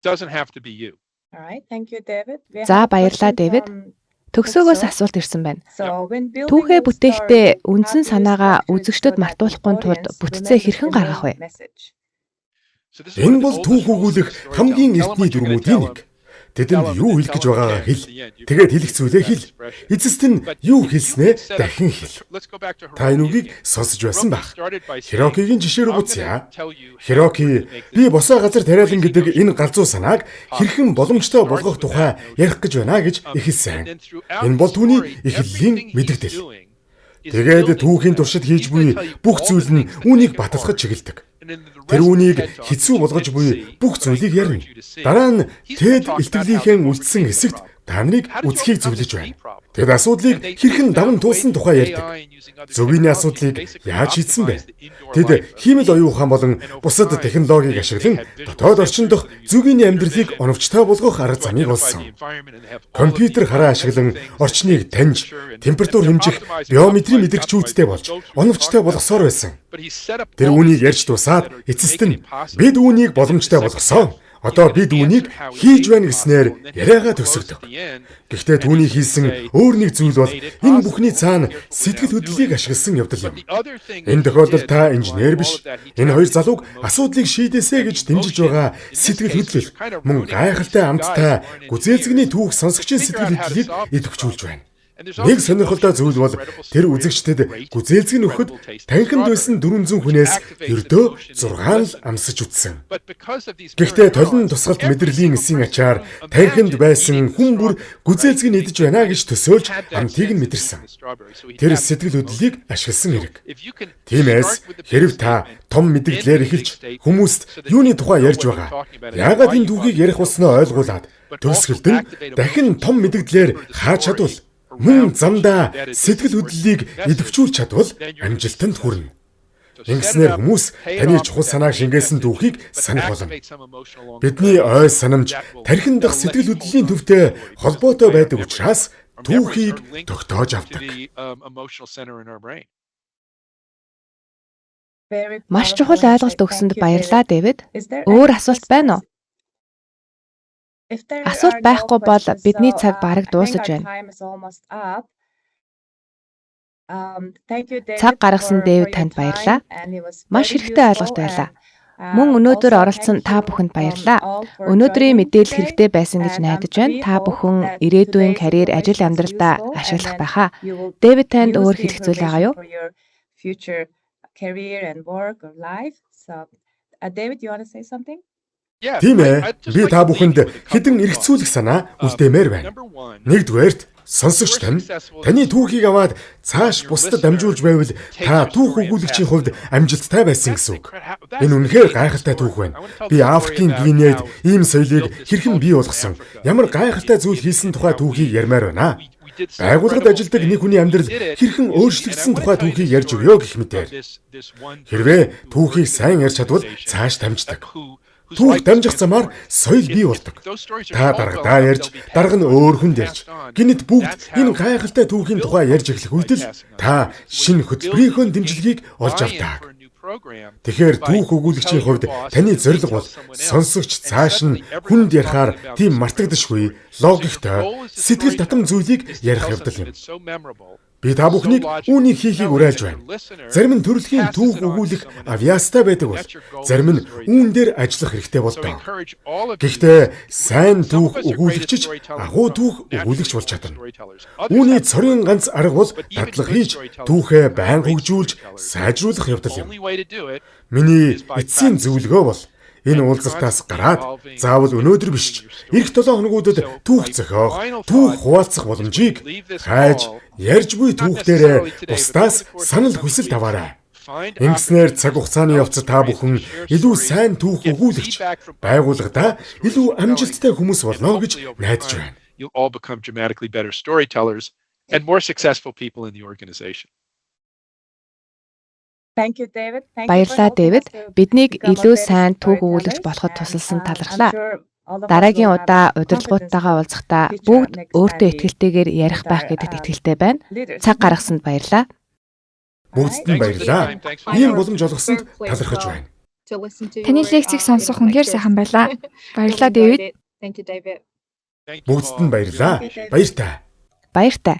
S18: Doesn't have to be you.
S16: All right, thank you, David.
S1: За, баярлалаа Дэвид. Төгсөөгөөс асуулт ирсэн байна. Түүхээ бүтээхдээ үндсэн санаагаа үзэгчдэд мартуулахгүй тулд бүтцээ хэрхэн гаргах вэ?
S2: Энэ бол түүх өгүүлэх хамгийн эртний дүрмүүдийн нэг. Тэдэнд юу хэлэх гэж байгаагаа хэл. Тэгээд хэлэх зүйлээ хэл. Эцэст нь юу хэлснээ дахин хэл. Та энэ үгийг сонсож байсан байх. Хирокигийн жишээ рүү буцъя. Хироки би босоо газар тариалан гэдэг энэ галзуу санааг хэрхэн боломжтой болгох тухай ярих гэж байна гэж эхэлсэн. Энэ бол түүний эхлэлийн мэдэгдэл. Тэгээд түүхийн туршид хийж буй бүх зүйл нь үүнийг баталгаж чиглэдэг. Тэр үүнийг хэцүү болгож буй бүх зүйлийг ярина. Дараа нь тэд илтгэлийнхээ үлдсэн хэсэгт та нарыг үзхийг зөвлөж байна. Тэд асуудлыг хэрхэн даван туулсан тухай ярьдаг. Зөвгийн асуудлыг яаж шийдсэн бэ? Тэд хиймэл оюун ухаан болон бусад технологиг ашиглан дотоод орчин дох зөвгийн амьдралыг оновчтой болгох арга замыг олсон. Компьютер хараа ашиглан орчныг таньж, температур хэмжих биометрийн мэдрэгчүүдтэй болж оновчтой болгосоор байсан. Тэр үүнийг ярьж дуусаад эцэст нь бид үүнийг боломжтой болгосон. Одоо бид үүнийг хийж байна гэснээр яриагаа төгсгдөг. Гэхдээ түүний хийсэн өөр нэг зүйл бол энэ бүхний цаана сэтгэл хөдлөлийг ашигласан явдал юм. Энэ тохиолдолд та инженер биш. Энэ хоёр залууг асуудлыг шийдээсэй гэж дэмжиж байгаа сэтгэл хөдлөл мөн гайхалтай амттай гүзээлзэгний түүх сонсогчийн сэтгэл хөдлөлийг идэвхжүүлж байна. Нэг сонирхолтой зүйл бол тэр үзэгчдэд гүзээлзэг нөхөд танхимд байсан 400 хүнээс ердөө 6 л амсаж үтсэн. Гэхдээ толон тусгалт мэдрэлийн эсийн ачаар танхимд байсан хүн бүр гүзээлзэг нь идэж байна гэж төсөөлж амтыг нь мэдэрсэн. Тэр сэтгэл хөдлөлийг ашигласан хэрэг. Тиймээс хэрэв та том мэдээлэлээр эхэлж хүмүүст юуны тухай ярьж байгаа, яагаад энэ түүхийг ярих болсноо ойлгуулад төгсгөлд нь дахин том мэдээлэлээр хааж чадвал мөн замдаа сэтгэл хөдлөлийг идэвхжүүлж чадвал амжилтанд хүрнэ. Ингэснээр хүмүүс таны чухал санааг шингээсэн түүхийг санах болно. Бидний ой санамж тархин дахь сэтгэл хөдлөлийн төвтэй холбоотой байдаг учраас түүхийг тогтоож авдаг.
S1: Маш чухал ойлголт өгсөнд баярлалаа, Дэвид. Өөр асуулт байна уу? Асуулт байхгүй бол бидний цаг бараг дуусаж байна. Цаг гаргасан Дэвид танд баярлалаа. Маш хэрэгтэй ойлголт байлаа. Мөн өнөөдөр оролцсон та бүхэнд баярлалаа. Өнөөдрийн мэдээлэл хэрэгтэй байсан гэж найдаж байна. Та бүхэн ирээдүйн карьер, ажил амьдралдаа ашиглах байхаа. Дэвид танд өөр хэлэх зүйл байгаа юу?
S2: Тийм ээ. Би та бүхэнд хэдэн эргцүүлэх санаа үлдээмээр байна. Нэгдүгээрт сонсогч таны түүхийг аваад цааш бусдад дамжуулж байвал та түүх өгүүлэгчийн хувьд амжилттай байсан гэсэн үг. Энэ үнэхээр гайхалтай түүх байна. Би Африкийн Гвинейд ийм соёлыг хэрхэн бий болгосон, ямар гайхалтай зүйл хийсэн тухай түүхийг ярмаар байна. Байгууллагад ажилладаг нэг хүний амьдрал хэрхэн өөрчлөгдсөн тухай түүхийг ярьж өгөө гэх мэтээр. Хэрвээ түүхийг сайн ярьж чадвал цааш дамждаг. Түүх дамжих замаар соёл бий болдог. Та дарагдаа ярьж, дарга нь өөр хүнд ярьж, гинэд бүгд энэ гайхалтай түүхийн тухай ярьж эхлэх үед л та шинэ хөтөлбөрийнхөө дэмжлэгийг олж авдаг. Тэгэхээр түүх өгүүлэгчийн хувьд таны зорилго бол сонсогч цааш нь хүнд ярихаар тийм мартагдашгүй, логиктой, сэтгэл татам зүйлийг ярих явдал юм. Би та бүхнийг үүнийг хийхийг уриалж байна. Зарим нь төрөлхийн түүх өгүүлэх авьяастай байдаг бол зарим нь үүн дээр ажиллах хэрэгтэй болдог. Гэхдээ сайн түүх өгүүлэгчж агуу түүх өгүүлэгч болж чадна. Үүний цорын ганц арга бол дадлага хийж түүхээ байн хөгжүүлж сайжруулах явдал юм. Миний эцсийн зөвлөгөө бол энэ уулзалтаас гараад заавал өнөөдөр биш, эх 7 хоногуудад түүх зохиох, түүх хуваалцах боломжийг хайж ярьж буй түүх дээрээ бусдаас санал хүсэлт аваарай. Ингэснээр цаг хугацааны явцад та бүхэн илүү сайн түүх өгүүлэгч, байгууллагадаа илүү амжилттай хүмүүс болно гэж найдаж байна.
S18: You'll all become dramatically better storytellers and more successful people in the organization.
S1: Баярлалаа, Дэвид. Биднийг илүү сайн түүх өгүүлэгч болоход тусалсан талархлаа. Дараагийн удаа удирдлагуудтайгаа уулзахдаа бүгд өөртөө итгэлтэйгээр ярих байх гэдэгт итгэлтэй байна. Цаг гаргасанд баярлалаа.
S2: Бүгдд нь баярлалаа. Ийм боломж олгосонд талархаж байна.
S17: Таны лекцийг сонсох үнэхээр сайхан байлаа. Баярлалаа, Дэвид.
S2: Бүгдд нь баярлалаа. Баяртай.
S1: Баяртай.